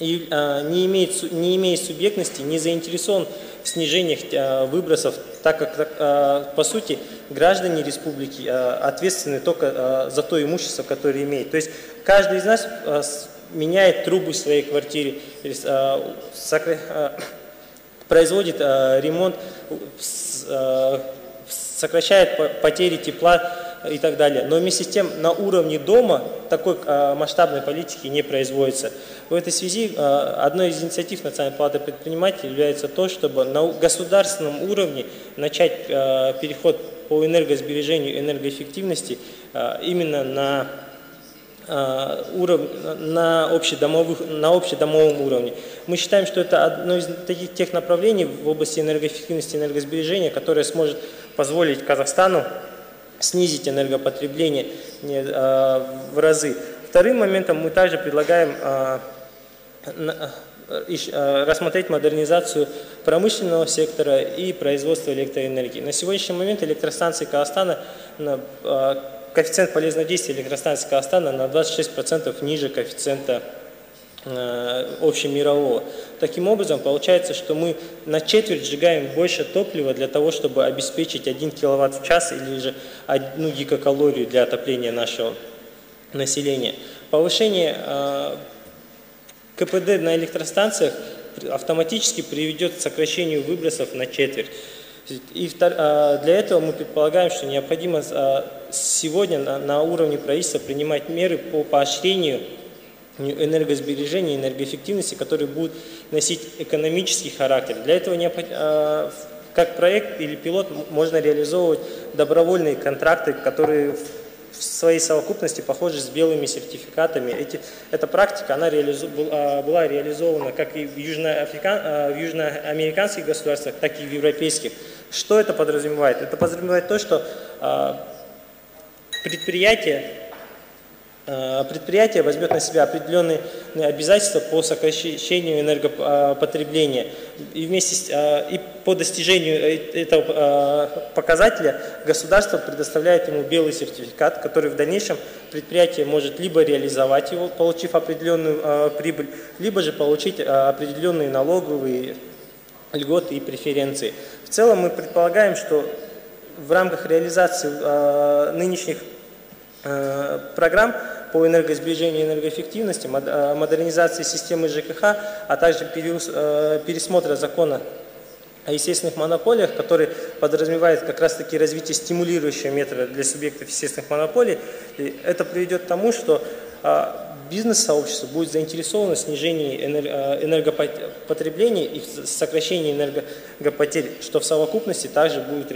имеет субъектности, не заинтересован в снижении выбросов, так как, по сути, граждане республики ответственны только за то имущество, которое имеет. То есть каждый из нас меняет трубы в своей квартире, производит ремонт, сокращает потери тепла и так далее. Но вместе с тем на уровне дома такой масштабной политики не производится. В этой связи одной из инициатив Национальной палаты предпринимателей является то, чтобы на государственном уровне начать переход по энергосбережению и энергоэффективности именно на общедомовом уровне. Мы считаем, что это одно из тех направлений в области энергоэффективности и энергосбережения, которое сможет позволить Казахстану снизить энергопотребление в разы. Вторым моментом мы также предлагаем рассмотреть модернизацию промышленного сектора и производства электроэнергии. На сегодняшний момент электростанции Казахстана, коэффициент полезного действия электростанции Казахстана на 26% ниже коэффициента общемирового. Таким образом, получается, что мы на четверть сжигаем больше топлива для того, чтобы обеспечить 1 киловатт в час или же 1 гигакалорию для отопления нашего населения. Повышение КПД на электростанциях автоматически приведет к сокращению выбросов на четверть. И для этого мы предполагаем, что необходимо сегодня на уровне правительства принимать меры по поощрению энергосбережения, энергоэффективности, которые будут носить экономический характер. Для этого как проект или пилот можно реализовывать добровольные контракты, которые в своей совокупности похожи с белыми сертификатами. Эта практика она была реализована как и в южноамериканских государствах, так и в европейских. Что это подразумевает? Это подразумевает то, что предприятие возьмет на себя определенные обязательства по сокращению энергопотребления. И и по достижению этого показателя государство предоставляет ему белый сертификат, который в дальнейшем предприятие может либо реализовать его, получив определенную прибыль, либо же получить определенные налоговые льготы и преференции. В целом мы предполагаем, что в рамках реализации нынешних программ по энергосбережению и энергоэффективности, модернизации системы ЖКХ, а также пересмотра закона о естественных монополиях, который подразумевает как раз-таки развитие стимулирующего метода для субъектов естественных монополий. И это приведет к тому, что бизнес-сообщество будет заинтересовано в снижении энергопотребления и в сокращении энергопотерь, что в совокупности также будет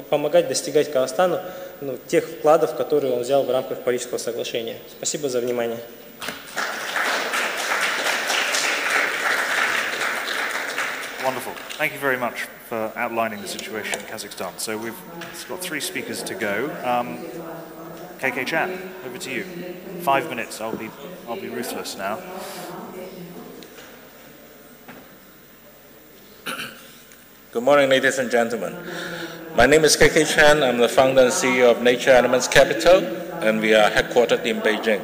помогать достигать Казахстану тех вкладов, которые он взял в рамках Парижского соглашения. Спасибо за внимание. Wonderful. Thank you very much for outlining the situation in Kazakhstan. So we've got 3 speakers to go. KK Chan, over to you. 5 minutes. I'll be ruthless now. Good morning, ladies and gentlemen. My name is KK Chan. I'm the founder and CEO of Nature Elements Capital, and we are headquartered in Beijing.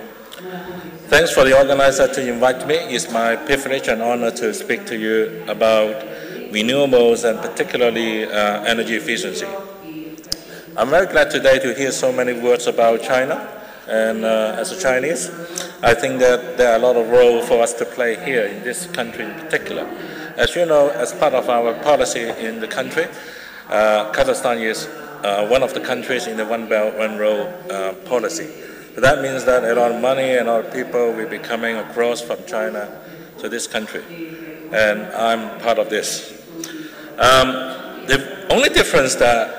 Thanks for the organizer to invite me. It's my privilege and honor to speak to you about renewables and particularly energy efficiency. I'm very glad today to hear so many words about China, and as a Chinese, I think that there are a lot of role for us to play here in this country in particular. As you know, as part of our policy in the country, Kazakhstan is one of the countries in the One Belt, One Road policy. So that means that a lot of money and a lot of people will be coming across from China to this country, and I'm part of this. The only difference that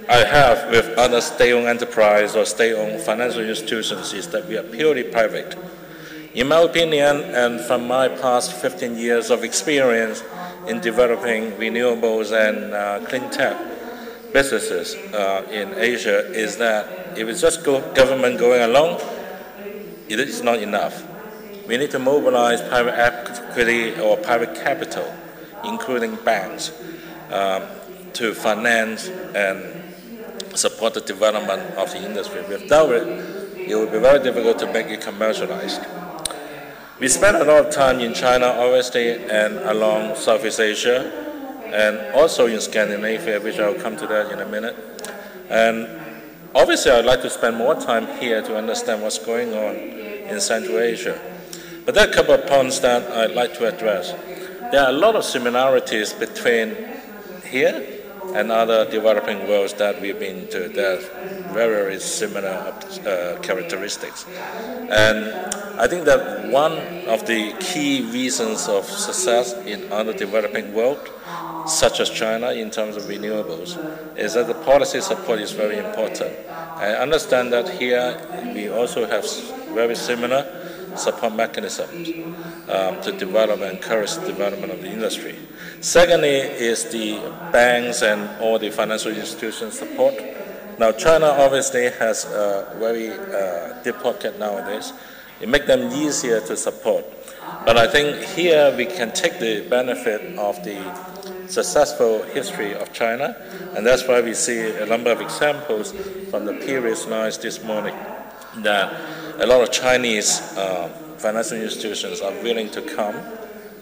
I have with other state-owned enterprise or state-owned financial institutions is that we are purely private. In my opinion, and from my past 15 years of experience in developing renewables and clean tech businesses in Asia, is that if it's just government going along, it is not enough. We need to mobilize private equity or private capital, including banks, to finance and support the development of the industry. Without it, it would be very difficult to make it commercialized. We spent a lot of time in China, obviously, and along Southeast Asia, and also in Scandinavia, which I'll come to that in a minute. And obviously, I'd like to spend more time here to understand what's going on in Central Asia. But there are a couple of points that I'd like to address. There are a lot of similarities between here and other developing worlds that we've been to. There are very, very similar characteristics. And I think that one of the key reasons of success in other developing world, such as China in terms of renewables, is that the policy support is very important. I understand that here we also have very similar support mechanisms to develop and encourage the development of the industry. Secondly is the banks and all the financial institutions support. Now China obviously has a very deep pocket nowadays. It makes them easier to support. But I think here we can take the benefit of the successful history of China, and that's why we see a number of examples from the previous slides this morning that a lot of Chinese financial institutions are willing to come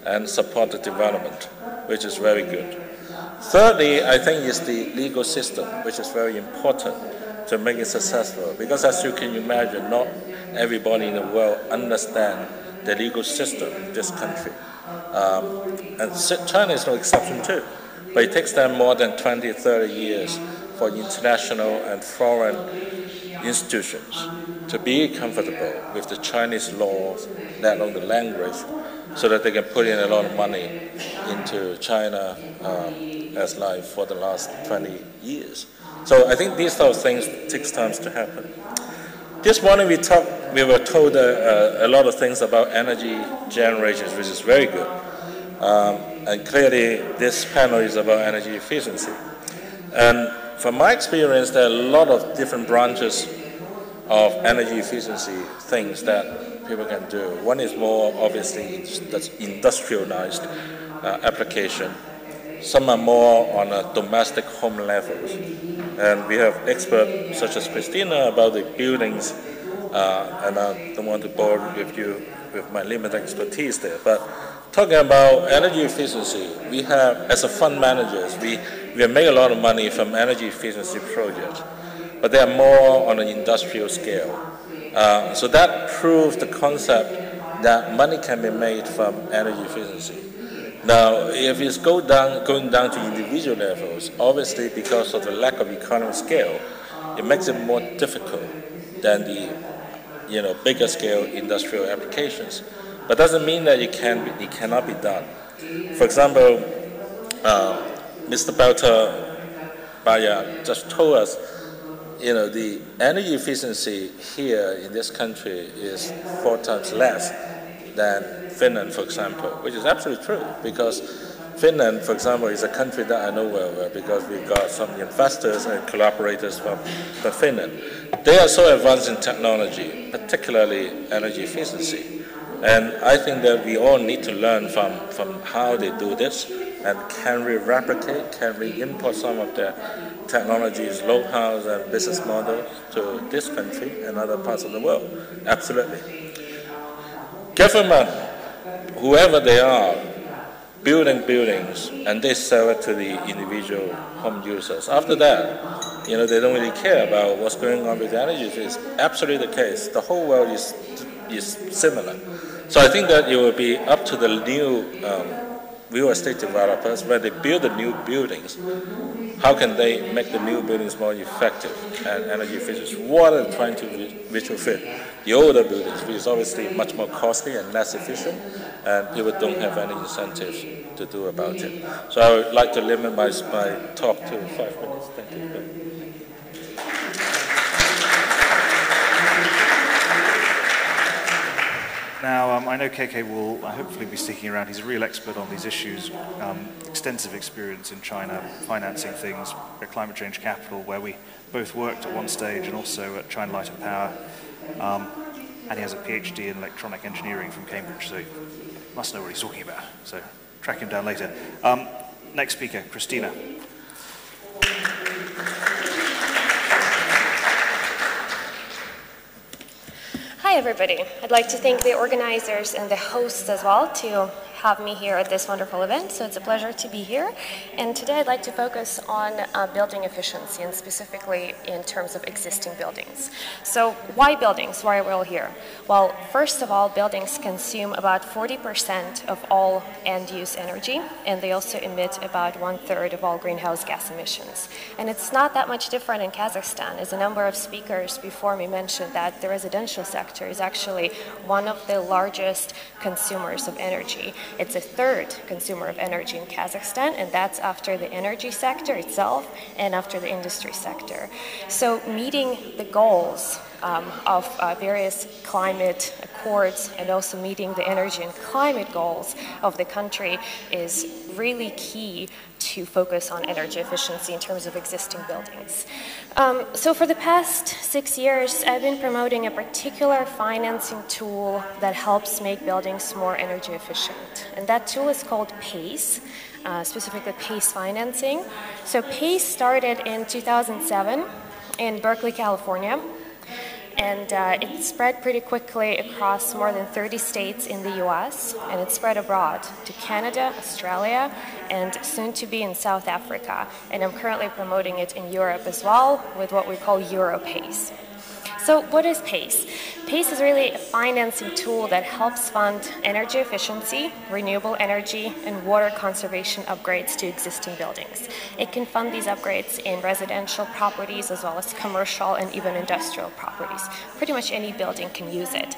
and support the development, which is very good. Thirdly, I think is the legal system, which is very important to make it successful, because as you can imagine, not everybody in the world understands the legal system in this country. And China is no exception too. But it takes them more than 20, 30 years for international and foreign institutions to be comfortable with the Chinese laws, let alone the language, so that they can put in a lot of money into China as life for the last 20 years. So I think these sort of things takes time to happen. This morning we were told a lot of things about energy generation, which is very good. And clearly this panel is about energy efficiency. And from my experience, there are a lot of different branches of energy efficiency things that people can do. One is more obviously that's industrialized application. Some are more on a domestic home levels. And we have experts such as Christina about the buildings, and I don't want to bore with you with my limited expertise there. But talking about energy efficiency, we have, as a fund managers, we make a lot of money from energy efficiency projects, but they are more on an industrial scale. So that proves the concept that money can be made from energy efficiency. Now, if it's going down to individual levels, obviously because of the lack of economy of scale, it makes it more difficult than the bigger scale industrial applications. But doesn't mean that it cannot be done. For example, Mr. Baltabaya just told us, the energy efficiency here in this country is 4 times less than Finland, for example, which is absolutely true, because Finland, for example, is a country that I know well because we've got some investors and collaborators from Finland. They are so advanced in technology, particularly energy efficiency. And I think that we all need to learn from how they do this, and can we replicate, can we import some of their technologies, know-how and business models to this country and other parts of the world? Absolutely. Government, whoever they are, building buildings, and they sell it to the individual home users. After that, they don't really care about what's going on with energy. It's absolutely the case. The whole world is similar. So I think that it will be up to the new real estate developers, when they build the new buildings, how can they make the new buildings more effective and energy efficient, rather than trying to retrofit the older buildings, which is obviously much more costly and less efficient, and people don't have any incentives to do about it. So I would like to limit my talk to 5 minutes. Thank you. Now, I know KK will hopefully be sticking around. He's a real expert on these issues, extensive experience in China, financing things, at Climate Change Capital, where we both worked at one stage, and also at China Light and Power. And he has a PhD in electronic engineering from Cambridge, so he must know what he's talking about. So track him down later. Next speaker, Christina. Hi, everybody. I'd like to thank the organizers and the hosts as well to have me here at this wonderful event, so it's a pleasure to be here. And today I'd like to focus on building efficiency, and specifically in terms of existing buildings. So why buildings? Why are we all here? Well, first of all, buildings consume about 40% of all end-use energy, and they also emit about 1/3 of all greenhouse gas emissions. And it's not that much different in Kazakhstan, as a number of speakers before me mentioned that the residential sector is actually one of the largest consumers of energy. It's a third consumer of energy in Kazakhstan, and that's after the energy sector itself and after the industry sector. So meeting the goals of various climate accords and also meeting the energy and climate goals of the country is really key to focus on energy efficiency in terms of existing buildings. So for the past 6 years, I've been promoting a particular financing tool that helps make buildings more energy efficient. And that tool is called PACE, specifically PACE financing. So PACE started in 2007 in Berkeley, California. And it spread pretty quickly across more than 30 states in the US, and it spread abroad to Canada, Australia, and soon to be in South Africa. And I'm currently promoting it in Europe as well with what we call EuroPACE. So what is PACE? PACE is really a financing tool that helps fund energy efficiency, renewable energy, and water conservation upgrades to existing buildings. It can fund these upgrades in residential properties as well as commercial and even industrial properties. Pretty much any building can use it.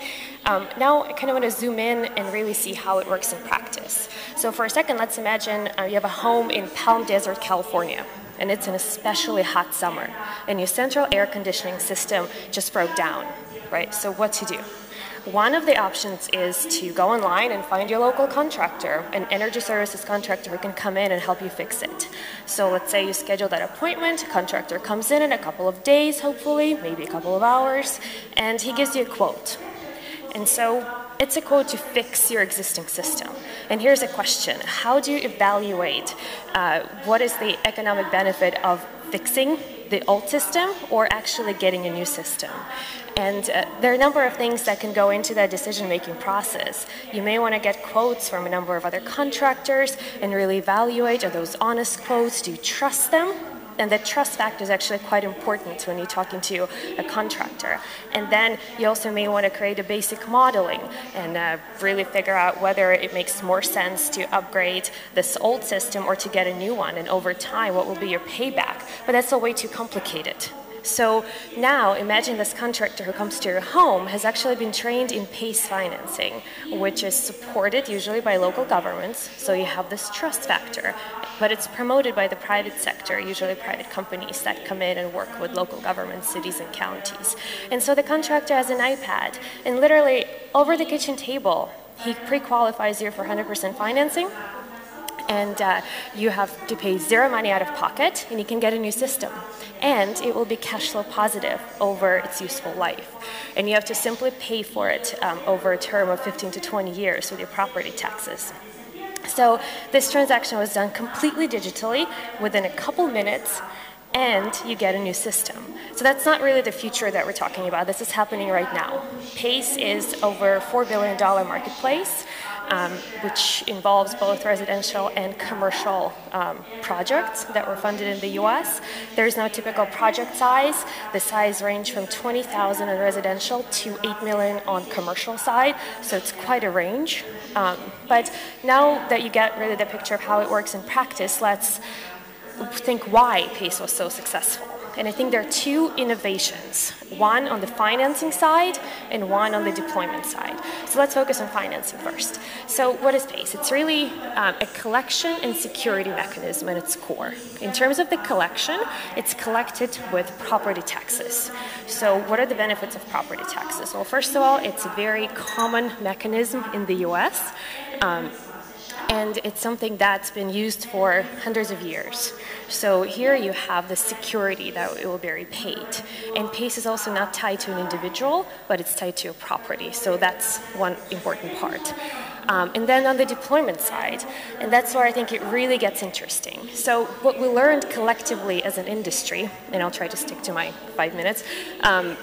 Now I kind of want to zoom in and really see how it works in practice. So for a second, let's imagine you have a home in Palm Desert, California, and it's an especially hot summer, and your central air conditioning system just broke down, right? So what to do? One of the options is to go online and find your local contractor, an energy services contractor who can come in and help you fix it. So let's say you schedule that appointment, a contractor comes in a couple of days, hopefully, maybe a couple of hours, and he gives you a quote. And so it's a quote to fix your existing system. And here's a question. How do you evaluate what is the economic benefit of fixing the old system or actually getting a new system? And there are a number of things that can go into that decision-making process. You may want to get quotes from a number of other contractors and really evaluate, are those honest quotes? Do you trust them? And the trust factor is actually quite important when you're talking to a contractor. And then you also may want to create a basic modeling and really figure out whether it makes more sense to upgrade this old system or to get a new one. And over time, what will be your payback? But that's all way too complicated. So now imagine this contractor who comes to your home has actually been trained in PACE financing, which is supported usually by local governments. So you have this trust factor, but it's promoted by the private sector, usually private companies that come in and work with local governments, cities and counties. And so the contractor has an iPad, and literally over the kitchen table, he pre-qualifies you for 100% financing. And you have to pay zero money out of pocket, and you can get a new system. And it will be cash flow positive over its useful life. And you have to simply pay for it over a term of 15 to 20 years with your property taxes. So this transaction was done completely digitally within a couple minutes, and you get a new system. So that's not really the future that we're talking about. This is happening right now. PACE is over $4 billion marketplace, which involves both residential and commercial projects that were funded in the US. There's no typical project size. The size range from 20,000 on residential to 8 million on commercial side, so it's quite a range. But now that you get really the picture of how it works in practice, let's think why PACE was so successful. And I think there are two innovations, one on the financing side and one on the deployment side. So let's focus on financing first. So what is PACE? It's really a collection and security mechanism at its core. In terms of the collection, it's collected with property taxes. So what are the benefits of property taxes? Well, first of all, it's a very common mechanism in the US. And it's something that's been used for hundreds of years. So here you have the security that it will be repaid. And PACE is also not tied to an individual, but it's tied to a property. So that's one important part. And then on the deployment side, and that's where I think it really gets interesting. So what we learned collectively as an industry, and I'll try to stick to my 5 minutes,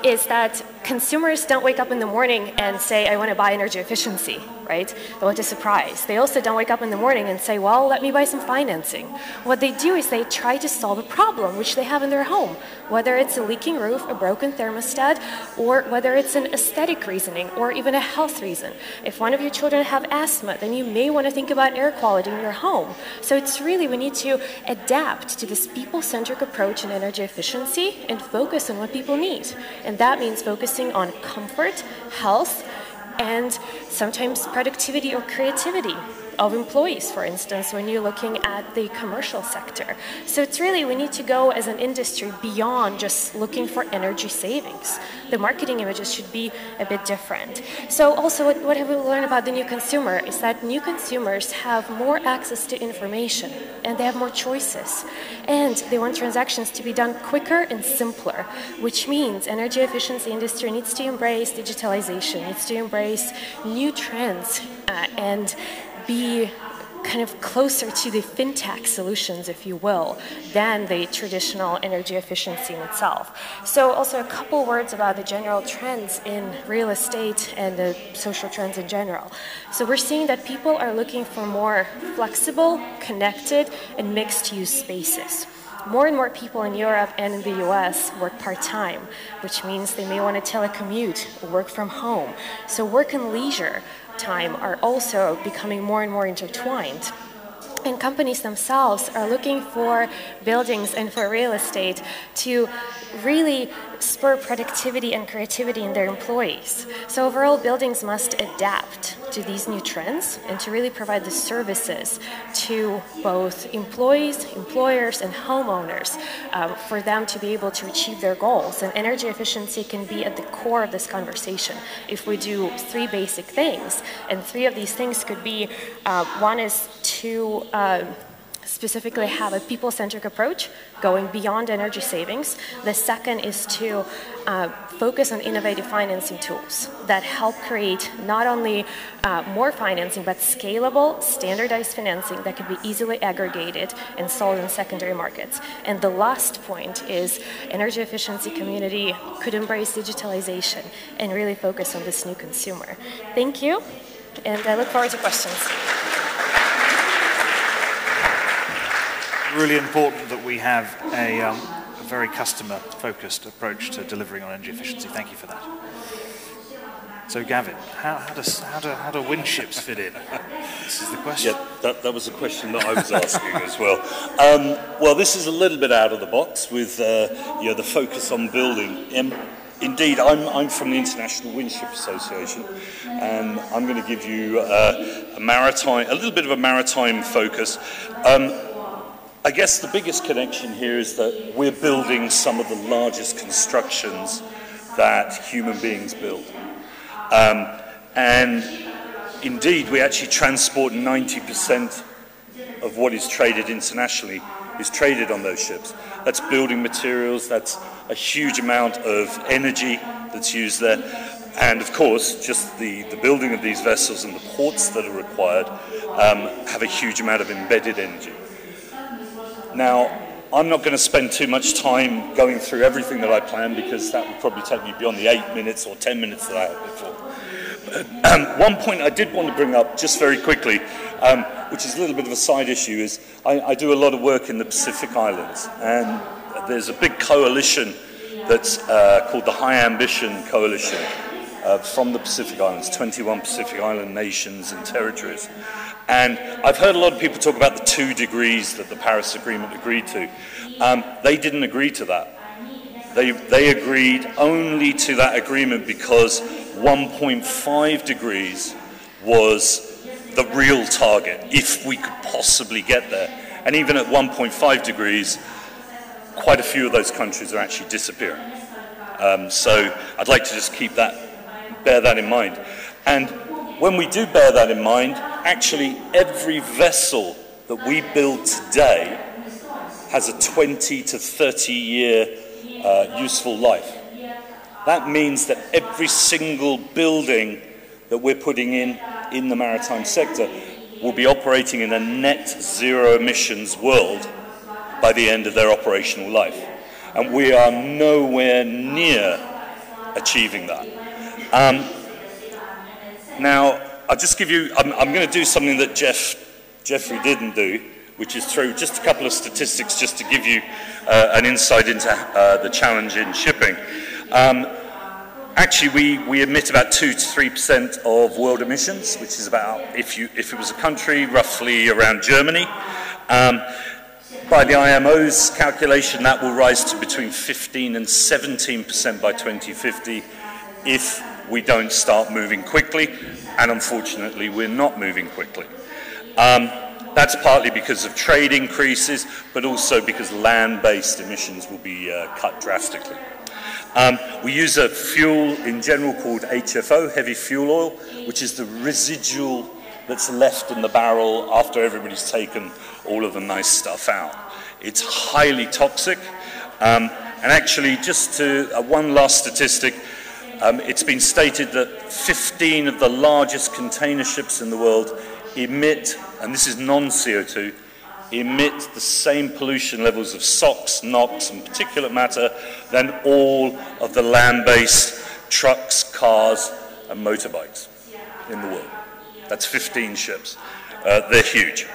is that consumers don't wake up in the morning and say, I want to buy energy efficiency, right? What a surprise. They also don't wake up in the morning and say, well, let me buy some financing. What they do is they try to solve a problem which they have in their home, whether it's a leaking roof, a broken thermostat, or whether it's an aesthetic reasoning or even a health reason. If one of your children have asthma, then you may want to think about air quality in your home. So it's really, we need to adapt to this people-centric approach in energy efficiency and focus on what people need. And that means focusing on comfort, health, and sometimes productivity or creativity of employees, for instance, when you're looking at the commercial sector. So it's really, we need to go as an industry beyond just looking for energy savings. The marketing images should be a bit different. So also what have we learned about the new consumer is that new consumers have more access to information and they have more choices. And they want transactions to be done quicker and simpler, which means energy efficiency industry needs to embrace digitalization, needs to embrace new trends and be kind of closer to the fintech solutions, if you will, than the traditional energy efficiency in itself. So also a couple words about the general trends in real estate and the social trends in general. So we're seeing that people are looking for more flexible, connected, and mixed-use spaces. More and more people in Europe and in the US work part-time, which means they may want to telecommute or work from home. So work and leisure time are also becoming more and more intertwined. And companies themselves are looking for buildings and for real estate to really spur productivity and creativity in their employees. So overall, buildings must adapt to these new trends and to really provide the services to both employees, employers, and homeowners for them to be able to achieve their goals. And energy efficiency can be at the core of this conversation if we do three basic things. And three of these things could be, one is to specifically have a people-centric approach going beyond energy savings. The second is to focus on innovative financing tools that help create not only more financing, but scalable, standardized financing that can be easily aggregated and sold in secondary markets. And the last point is energy efficiency community could embrace digitalization and really focus on this new consumer. Thank you, and I look forward to questions. Really important that we have a very customer-focused approach to delivering on energy efficiency. Thank you for that. So, Gavin, how do wind ships fit in? This is the question. Yeah, that was a question that I was asking as well. Well, this is a little bit out of the box with the focus on building. Indeed, I'm from the International Windship Association, and I'm going to give you a little bit of a maritime focus. I guess the biggest connection here is that we're building some of the largest constructions that human beings build. And indeed, we actually transport 90% of what is traded internationally is traded on those ships. That's building materials, that's a huge amount of energy that's used there. And of course, just the building of these vessels and the ports that are required have a huge amount of embedded energy. Now, I'm not going to spend too much time going through everything that I planned because that would probably take me beyond the 8 minutes or 10 minutes that I had before. One point I did want to bring up just very quickly, which is a little bit of a side issue, is I do a lot of work in the Pacific Islands, and there's a big coalition that's called the High Ambition Coalition from the Pacific Islands, 21 Pacific Island nations and territories. And I've heard a lot of people talk about the 2 degrees that the Paris Agreement agreed to. They didn't agree to that. They agreed only to that agreement because 1.5 degrees was the real target, if we could possibly get there. And even at 1.5 degrees, quite a few of those countries are actually disappearing. So I'd like to just bear that in mind. And when we do bear that in mind, actually every vessel that we build today has a 20 to 30 year useful life. That means that every single building that we're putting in the maritime sector will be operating in a net zero emissions world by the end of their operational life. And we are nowhere near achieving that. Now, I'll just give you, I'm going to do something that Jeffrey didn't do, which is throw just a couple of statistics just to give you an insight into the challenge in shipping. Actually, we emit about 2 to 3% of world emissions, which is about, if it was a country, roughly around Germany. By the IMO's calculation, that will rise to between 15 and 17% by 2050 if we don't start moving quickly, and unfortunately, we're not moving quickly. That's partly because of trade increases, but also because land-based emissions will be cut drastically. We use a fuel in general called HFO, heavy fuel oil, which is the residual that's left in the barrel after everybody's taken all of the nice stuff out. It's highly toxic, and actually, just to one last statistic, it's been stated that 15 of the largest container ships in the world emit, and this is non-CO2, emit the same pollution levels of SOx, NOx, and particulate matter than all of the land-based trucks, cars, and motorbikes in the world. That's 15 ships. They're huge.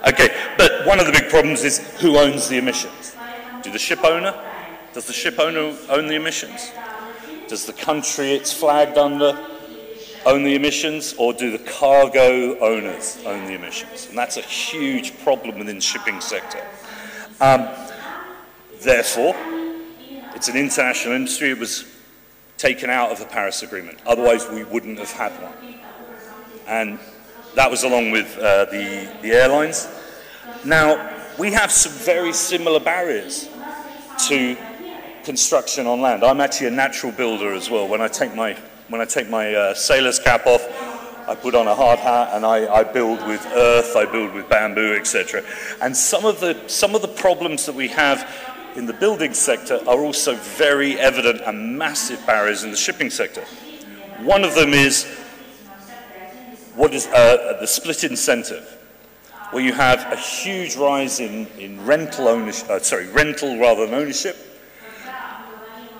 Okay, but one of the big problems is who owns the emissions? Do the ship owner? Does the ship owner own the emissions? Does the country it's flagged under own the emissions, or do the cargo owners own the emissions? And that's a huge problem within the shipping sector. Therefore, it's an international industry. It was taken out of the Paris Agreement. Otherwise, we wouldn't have had one. And that was along with the airlines. Now, we have some very similar barriers to construction on land. I'm actually a natural builder as well. When I take my sailor's cap off, I put on a hard hat and I build with earth, I build with bamboo, etc. And some of the problems that we have in the building sector are also very evident and massive barriers in the shipping sector. One of them is what is the split incentive, where you have a huge rise in rental ownership, rental rather than ownership.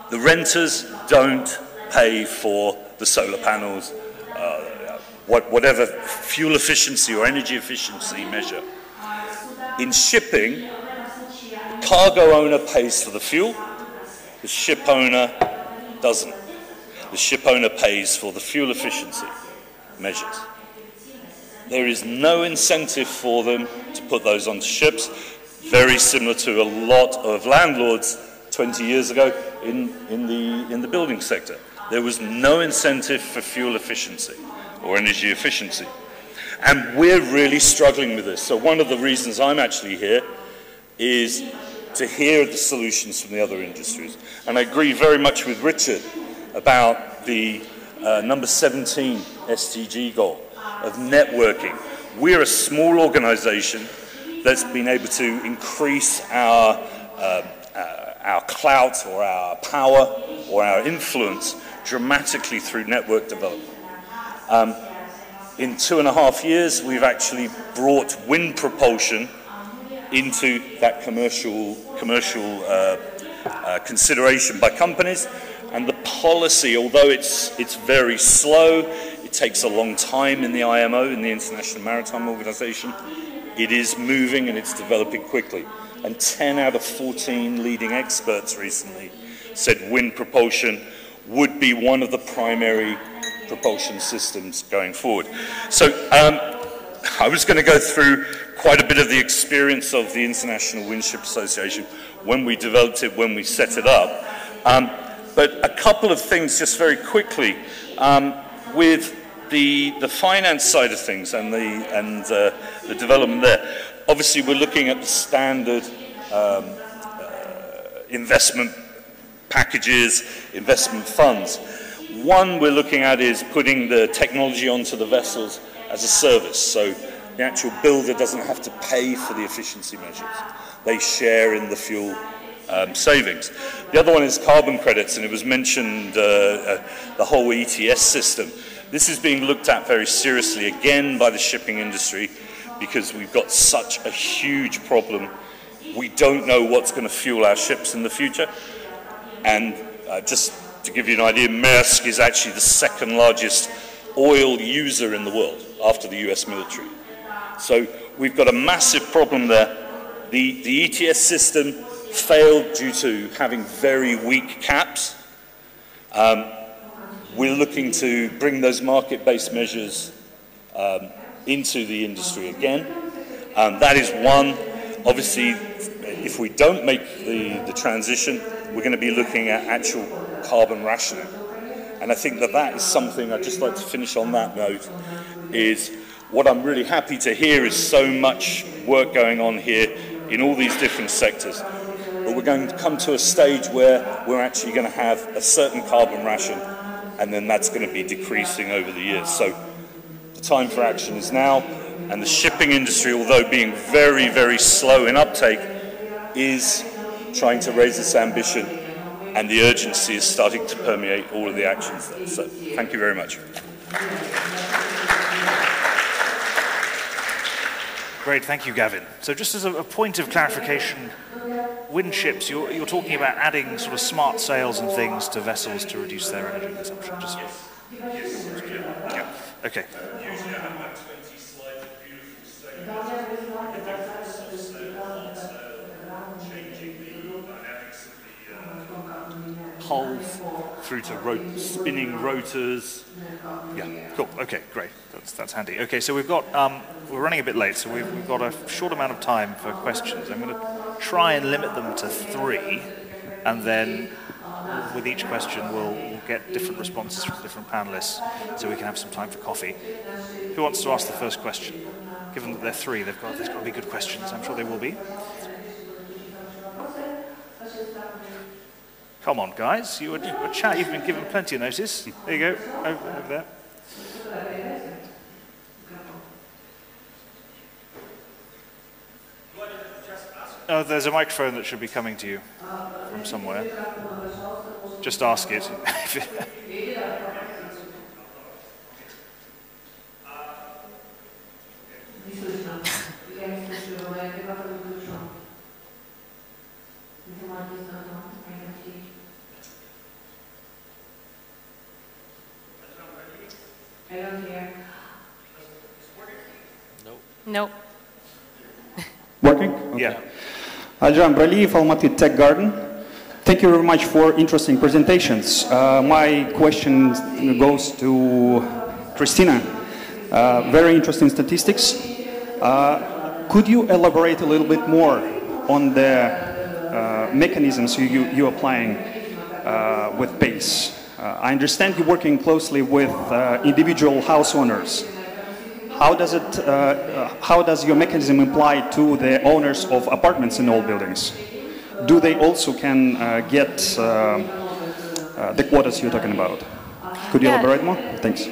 The renters don't pay for the solar panels, whatever fuel efficiency or energy efficiency measure. In shipping, the cargo owner pays for the fuel, the ship owner doesn't. The ship owner pays for the fuel efficiency measures. There is no incentive for them to put those onto ships, very similar to a lot of landlords 20 years ago in the building sector. There was no incentive for fuel efficiency or energy efficiency. And we're really struggling with this. So one of the reasons I'm actually here is to hear the solutions from the other industries. And I agree very much with Richard about the number 17 SDG goal of networking. We're a small organization that's been able to increase our clout or our power or our influence dramatically through network development. In 2.5 years, we've actually brought wind propulsion into that commercial consideration by companies, and the policy, although it's very slow, it takes a long time in the IMO, in the International Maritime Organization, it is moving and it's developing quickly. And 10 out of 14 leading experts recently said wind propulsion would be one of the primary propulsion systems going forward. So I was going to go through quite a bit of the experience of the International Windship Association when we developed it, when we set it up. But a couple of things just very quickly. With the finance side of things and the development there, obviously we're looking at the standard investment packages, investment funds. One we're looking at is putting the technology onto the vessels as a service. So the actual builder doesn't have to pay for the efficiency measures. They share in the fuel savings. The other one is carbon credits, and it was mentioned the whole ETS system. This is being looked at very seriously again by the shipping industry because we've got such a huge problem. We don't know what's going to fuel our ships in the future. And just To give you an idea, Maersk is actually the second largest oil user in the world after the US military. So we've got a massive problem there. The ETS system failed due to having very weak caps. We're looking to bring those market-based measures into the industry again. That is one. Obviously, if we don't make the transition, we're going to be looking at actual carbon rationing. And I think that that is something, I'd just like to finish on that note, is what I'm really happy to hear is so much work going on here in all these different sectors. But we're going to come to a stage where we're actually going to have a certain carbon ration, and then that's going to be decreasing over the years. So the time for action is now, and the shipping industry, although being very, very slow in uptake, is trying to raise its ambition, and the urgency is starting to permeate all of the actions there. So thank you very much. Great, thank you, Gavin. So just as a point of clarification, wind ships, you're talking about adding sort of smart sails and things to vessels to reduce their energy consumption. Just, yeah. Okay. Usually I have about 20 slides of beautiful sails. Changing the dynamics of the hulls through to spinning rotors. Yeah, cool. Okay, great. That's handy. Okay, so we've got we're running a bit late, so we've got a short amount of time for questions. I'm going to try and limit them to 3, and then with each question we'll get different responses from different panelists, so we can have some time for coffee. Who wants to ask the first question? Given that they're 3, there's got to be good questions. I'm sure they will be. Come on, guys. You were chat. You've been given plenty of notice. There you go. Over there. Oh, there's a microphone that should be coming to you from somewhere. Just ask it. Nope. Working? Okay. Yeah. Aljan Braliyev, Almaty Tech Garden. Thank you very much for interesting presentations. My question goes to Christina. Very interesting statistics. Could you elaborate a little bit more on the mechanisms you're applying with PACE? I understand you're working closely with individual house owners. How does your mechanism apply to the owners of apartments in all buildings? Do they also can get the quotas you're talking about? Could you elaborate more? Thanks.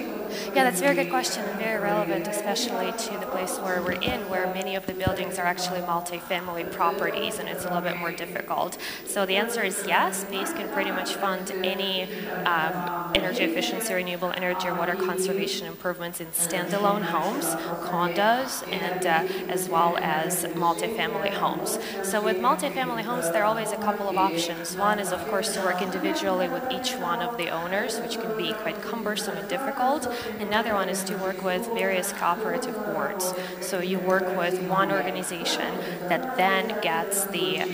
Yeah, that's a very good question and very relevant, especially to the place where we're in, where many of the buildings are actually multi-family properties, and it's a little bit more difficult. So the answer is yes. PACE can pretty much fund any energy efficiency, renewable energy, or water conservation improvements in standalone homes, condos, and as well as multi-family homes. So with multi-family homes, there are always a couple of options. One is, of course, to work individually with each one of the owners, which can be quite cumbersome and difficult. Another one is to work with various cooperative boards. So you work with one organization that then gets the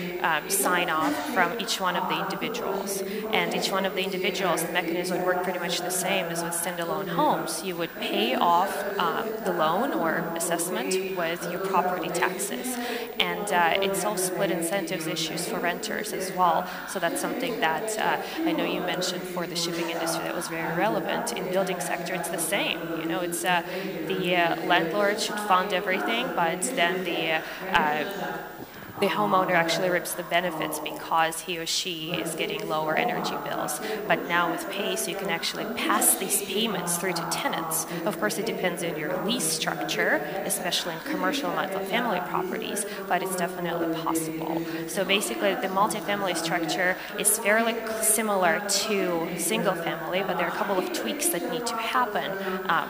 sign-off from each one of the individuals. And each one of the individuals, the mechanism would work pretty much the same as with standalone homes. You would pay off the loan or assessment with your property taxes. And it's all split incentives issues for renters as well. So that's something that I know you mentioned for the shipping industry that was very relevant. In building sector, it's the same. You know, it's the landlord should fund everything, but then the homeowner actually reaps the benefits because he or she is getting lower energy bills. But now with PACE, you can actually pass these payments through to tenants. Of course, it depends on your lease structure, especially in commercial multifamily properties, but it's definitely possible. So basically, the multifamily structure is fairly similar to single family, but there are a couple of tweaks that need to happen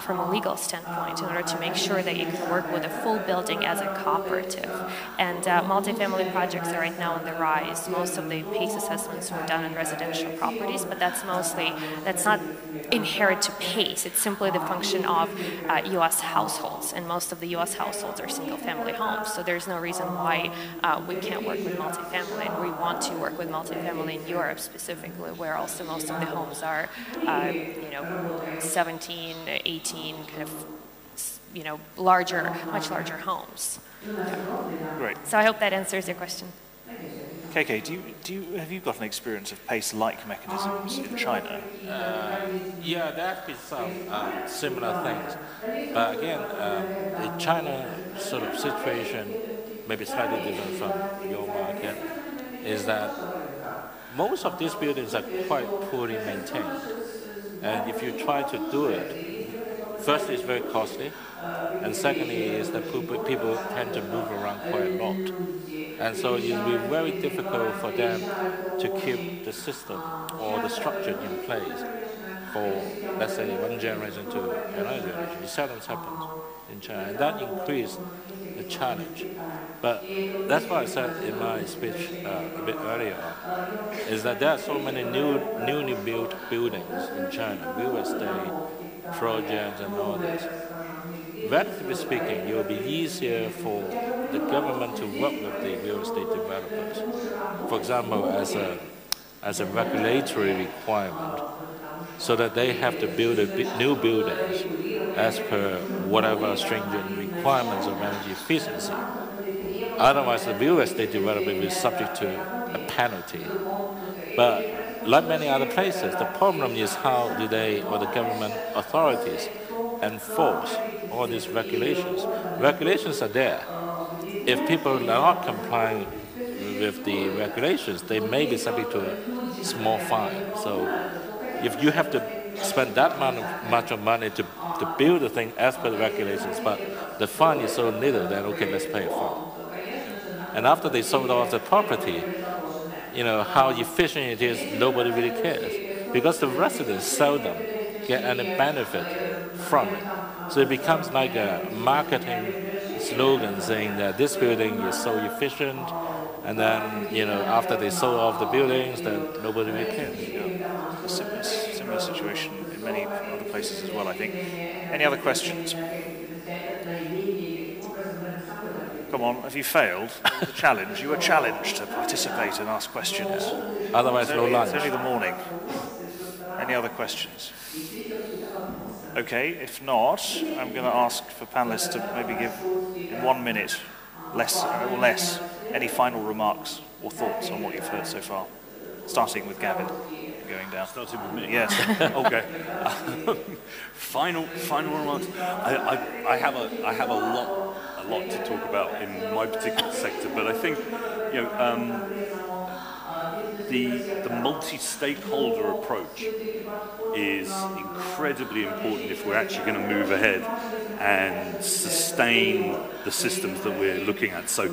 from a legal standpoint in order to make sure that you can work with a full building as a cooperative. And multifamily multifamily projects are right now on the rise. Most of the PACE assessments were done on residential properties, but that's not inherent to PACE. It's simply the function of U.S. households, and most of the U.S. households are single-family homes. So there's no reason why we can't work with multifamily, and we want to work with multifamily in Europe specifically, where also most of the homes are, 17, 18, kind of, much larger homes. Great. So I hope that answers your question. KK, have you got an experience of PACE-like mechanisms in China? Yeah, there have been some similar things. But again, in China sort of situation, maybe slightly different from your market, is that most of these buildings are quite poorly maintained. And if you try to do it, first it's very costly, and secondly is that people tend to move around quite a lot. And so it will be very difficult for them to keep the system or the structure in place for, let's say, one generation to another generation. It seldom happens in China, and that increased the challenge. But that's why I said in my speech a bit earlier, is that there are so many newly built buildings in China, real estate projects and all this. Relatively speaking, it will be easier for the government to work with the real estate developers. For example, as a regulatory requirement, so that they have to build new buildings as per whatever stringent requirements of energy efficiency. Otherwise, the real estate developer will be subject to a penalty. But like many other places, the problem is how do they, or the government authorities, enforce all these regulations. Regulations are there. If people are not complying with the regulations, they may be subject to a small fine. So if you have to spend that much of money to build the thing as per the regulations, but the fine is so little, then okay, let's pay a fine. And after they sold off the property, how efficient it is, nobody really cares. Because the residents seldom get any benefit from it. So it becomes like a marketing slogan saying that this building is so efficient, and then, after they sold off the buildings, then nobody really cares. Yeah. A similar situation in many other places as well, I think. Any other questions? Come on, have you failed the challenge? You were challenged to participate and ask questions. Otherwise, no lunch. It's only the morning. Any other questions? Okay, if not, I'm going to ask for panelists to maybe give, in 1 minute, less, any final remarks or thoughts on what you've heard so far. Starting with Gavin, going down. Starting with me? Yes. Okay. Final remarks. I have a lot to talk about in my particular sector, but I think, the multi-stakeholder approach is incredibly important if we're actually going to move ahead and sustain the systems that we're looking at. So,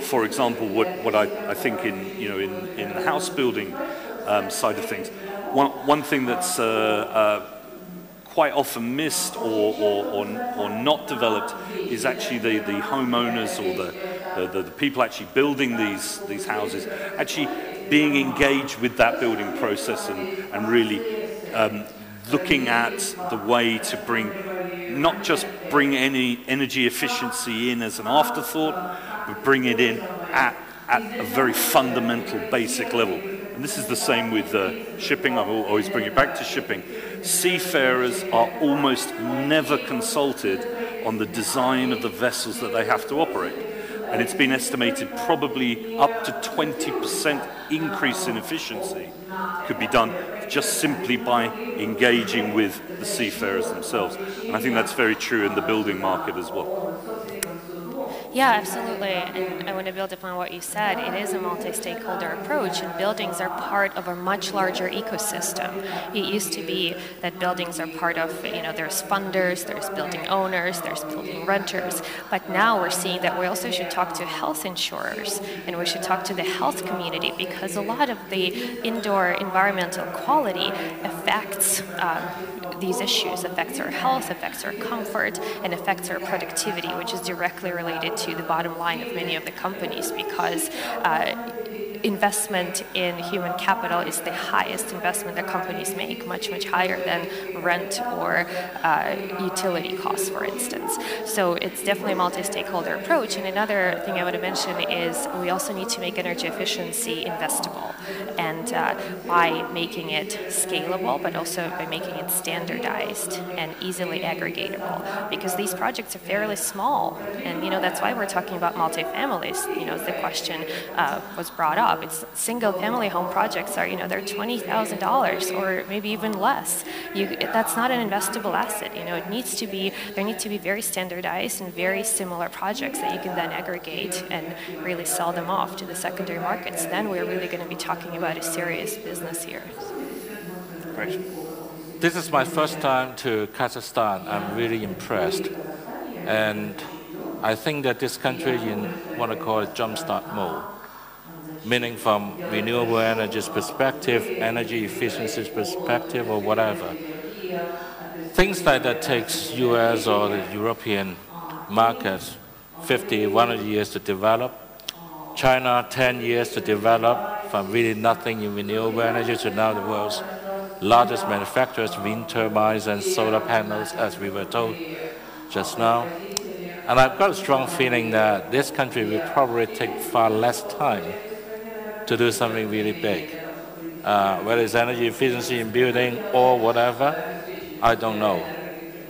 for example, what I think in the house building side of things, one thing that's quite often missed or not developed is actually the homeowners or the people actually building these houses actually being engaged with that building process and really looking at the way to not just bring any energy efficiency in as an afterthought, but bring it in at a very fundamental basic level. And this is the same with shipping. I will always bring it back to shipping. Seafarers are almost never consulted on the design of the vessels that they have to operate. And it's been estimated probably up to 20% increase in efficiency could be done just simply by engaging with the seafarers themselves. And I think that's very true in the building market as well. Yeah, absolutely. And I want to build upon what you said. It is a multi-stakeholder approach, and buildings are part of a much larger ecosystem. It used to be that buildings are part of, there's funders, there's building owners, there's building renters. But now we're seeing that we also should talk to health insurers, and we should talk to the health community, because a lot of the indoor environmental quality affects these issues, affects our health, affects our comfort, and affects our productivity, which is directly related to the bottom line of many of the companies, because investment in human capital is the highest investment that companies make, much, much higher than rent or utility costs, for instance. So it's definitely a multi-stakeholder approach. And another thing I want to mention is we also need to make energy efficiency investable, and by making it scalable, but also by making it standardized and easily aggregatable, because these projects are fairly small. And, that's why we're talking about multi-families. The question was brought up. It's single-family home projects are, they're $20,000 or maybe even less. That's not an investable asset. There needs to be very standardized and very similar projects that you can then aggregate and really sell them off to the secondary markets. Then we're really going to be talking about a serious business here. Great. This is my first time to Kazakhstan. I'm really impressed. And I think that this country is in what I call a jumpstart mode, meaning from renewable energies perspective, energy efficiency perspective, or whatever. Things like that takes US or the European markets 50, 100 years to develop. China, 10 years to develop from really nothing in renewable energy to now the world's largest manufacturers of wind turbines and solar panels, as we were told just now. And I've got a strong feeling that this country will probably take far less time to do something really big. Whether it's energy efficiency in building or whatever, I don't know.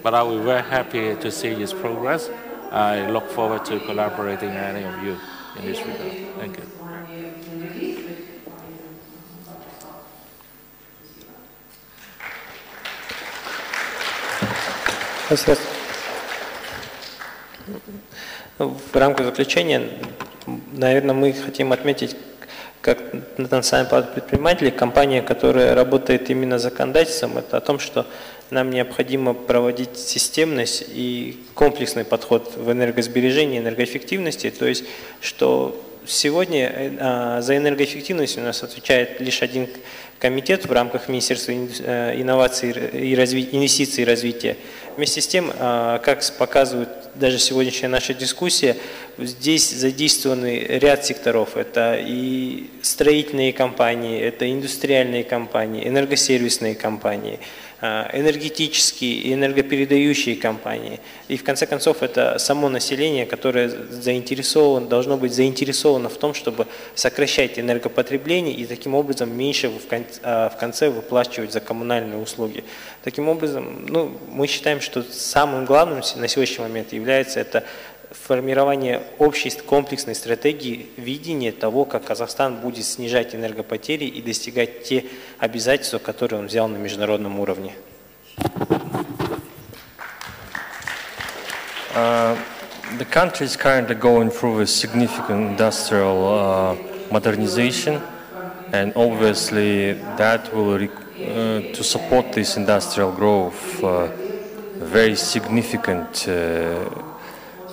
But I will be very happy to see its progress. I look forward to collaborating with any of you in this regard. Thank you. В рамках заключения, наверное, мы хотим отметить, как Национальный палата предпринимателей, компания, которая работает именно законодательством, это о том, что нам необходимо проводить системность и комплексный подход в энергосбережении, энергоэффективности, то есть, что сегодня за энергоэффективность у нас отвечает лишь один комитет в рамках Министерства инноваций и инвестиций и развития. Вместе с тем, как показывает даже сегодняшняя наша дискуссия, здесь задействованы ряд секторов. Это и строительные компании, это индустриальные компании, энергосервисные компании, энергетические и энергопередающие компании. И в конце концов это само население, которое должно быть заинтересовано в том, чтобы сокращать энергопотребление и таким образом меньше в конце выплачивать за коммунальные услуги. Таким образом, мы считаем, что самым главным на сегодняшний момент является это формирование общей комплексной стратегии, видения того, как Казахстан будет снижать энергопотери и достигать те обязательства, которые он взял на международном уровне. The country is currently going through a significant industrial modernization, and obviously that will to support this industrial growth, very significant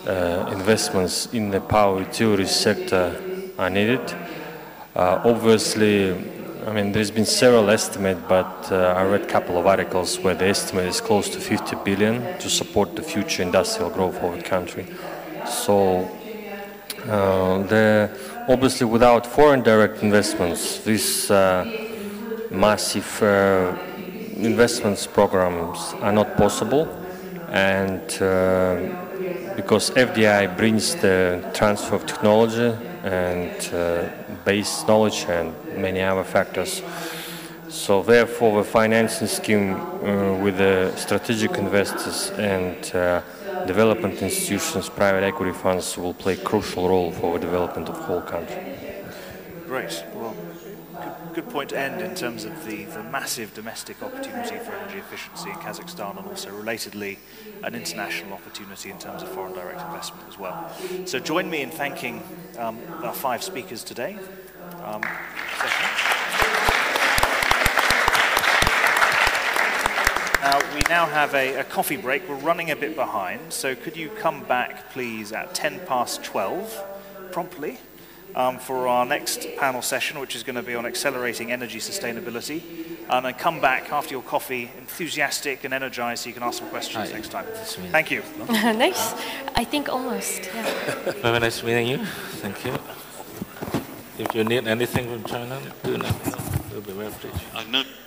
investments in the power utility sector are needed. Obviously, there's been several estimates, but I read a couple of articles where the estimate is close to 50 billion to support the future industrial growth of the country. So, obviously, without foreign direct investments, these massive investments programs are not possible, and because FDI brings the transfer of technology and base knowledge and many other factors. So therefore the financing scheme with the strategic investors and development institutions, private equity funds will play a crucial role for the development of the whole country. Great. Well, good point to end in terms of the massive domestic opportunity for energy efficiency in Kazakhstan, and also relatedly an international opportunity in terms of foreign direct investment as well. So join me in thanking our 5 speakers today. We now have a coffee break. We're running a bit behind, so could you come back please at 12 promptly, for our next panel session, which is going to be on accelerating energy sustainability, and come back after your coffee enthusiastic and energized so you can ask some questions next time. Thank you. Nice. I think almost. Yeah. Very nice meeting you. Thank you. If you need anything from China, do let me know. We'll be very pleased.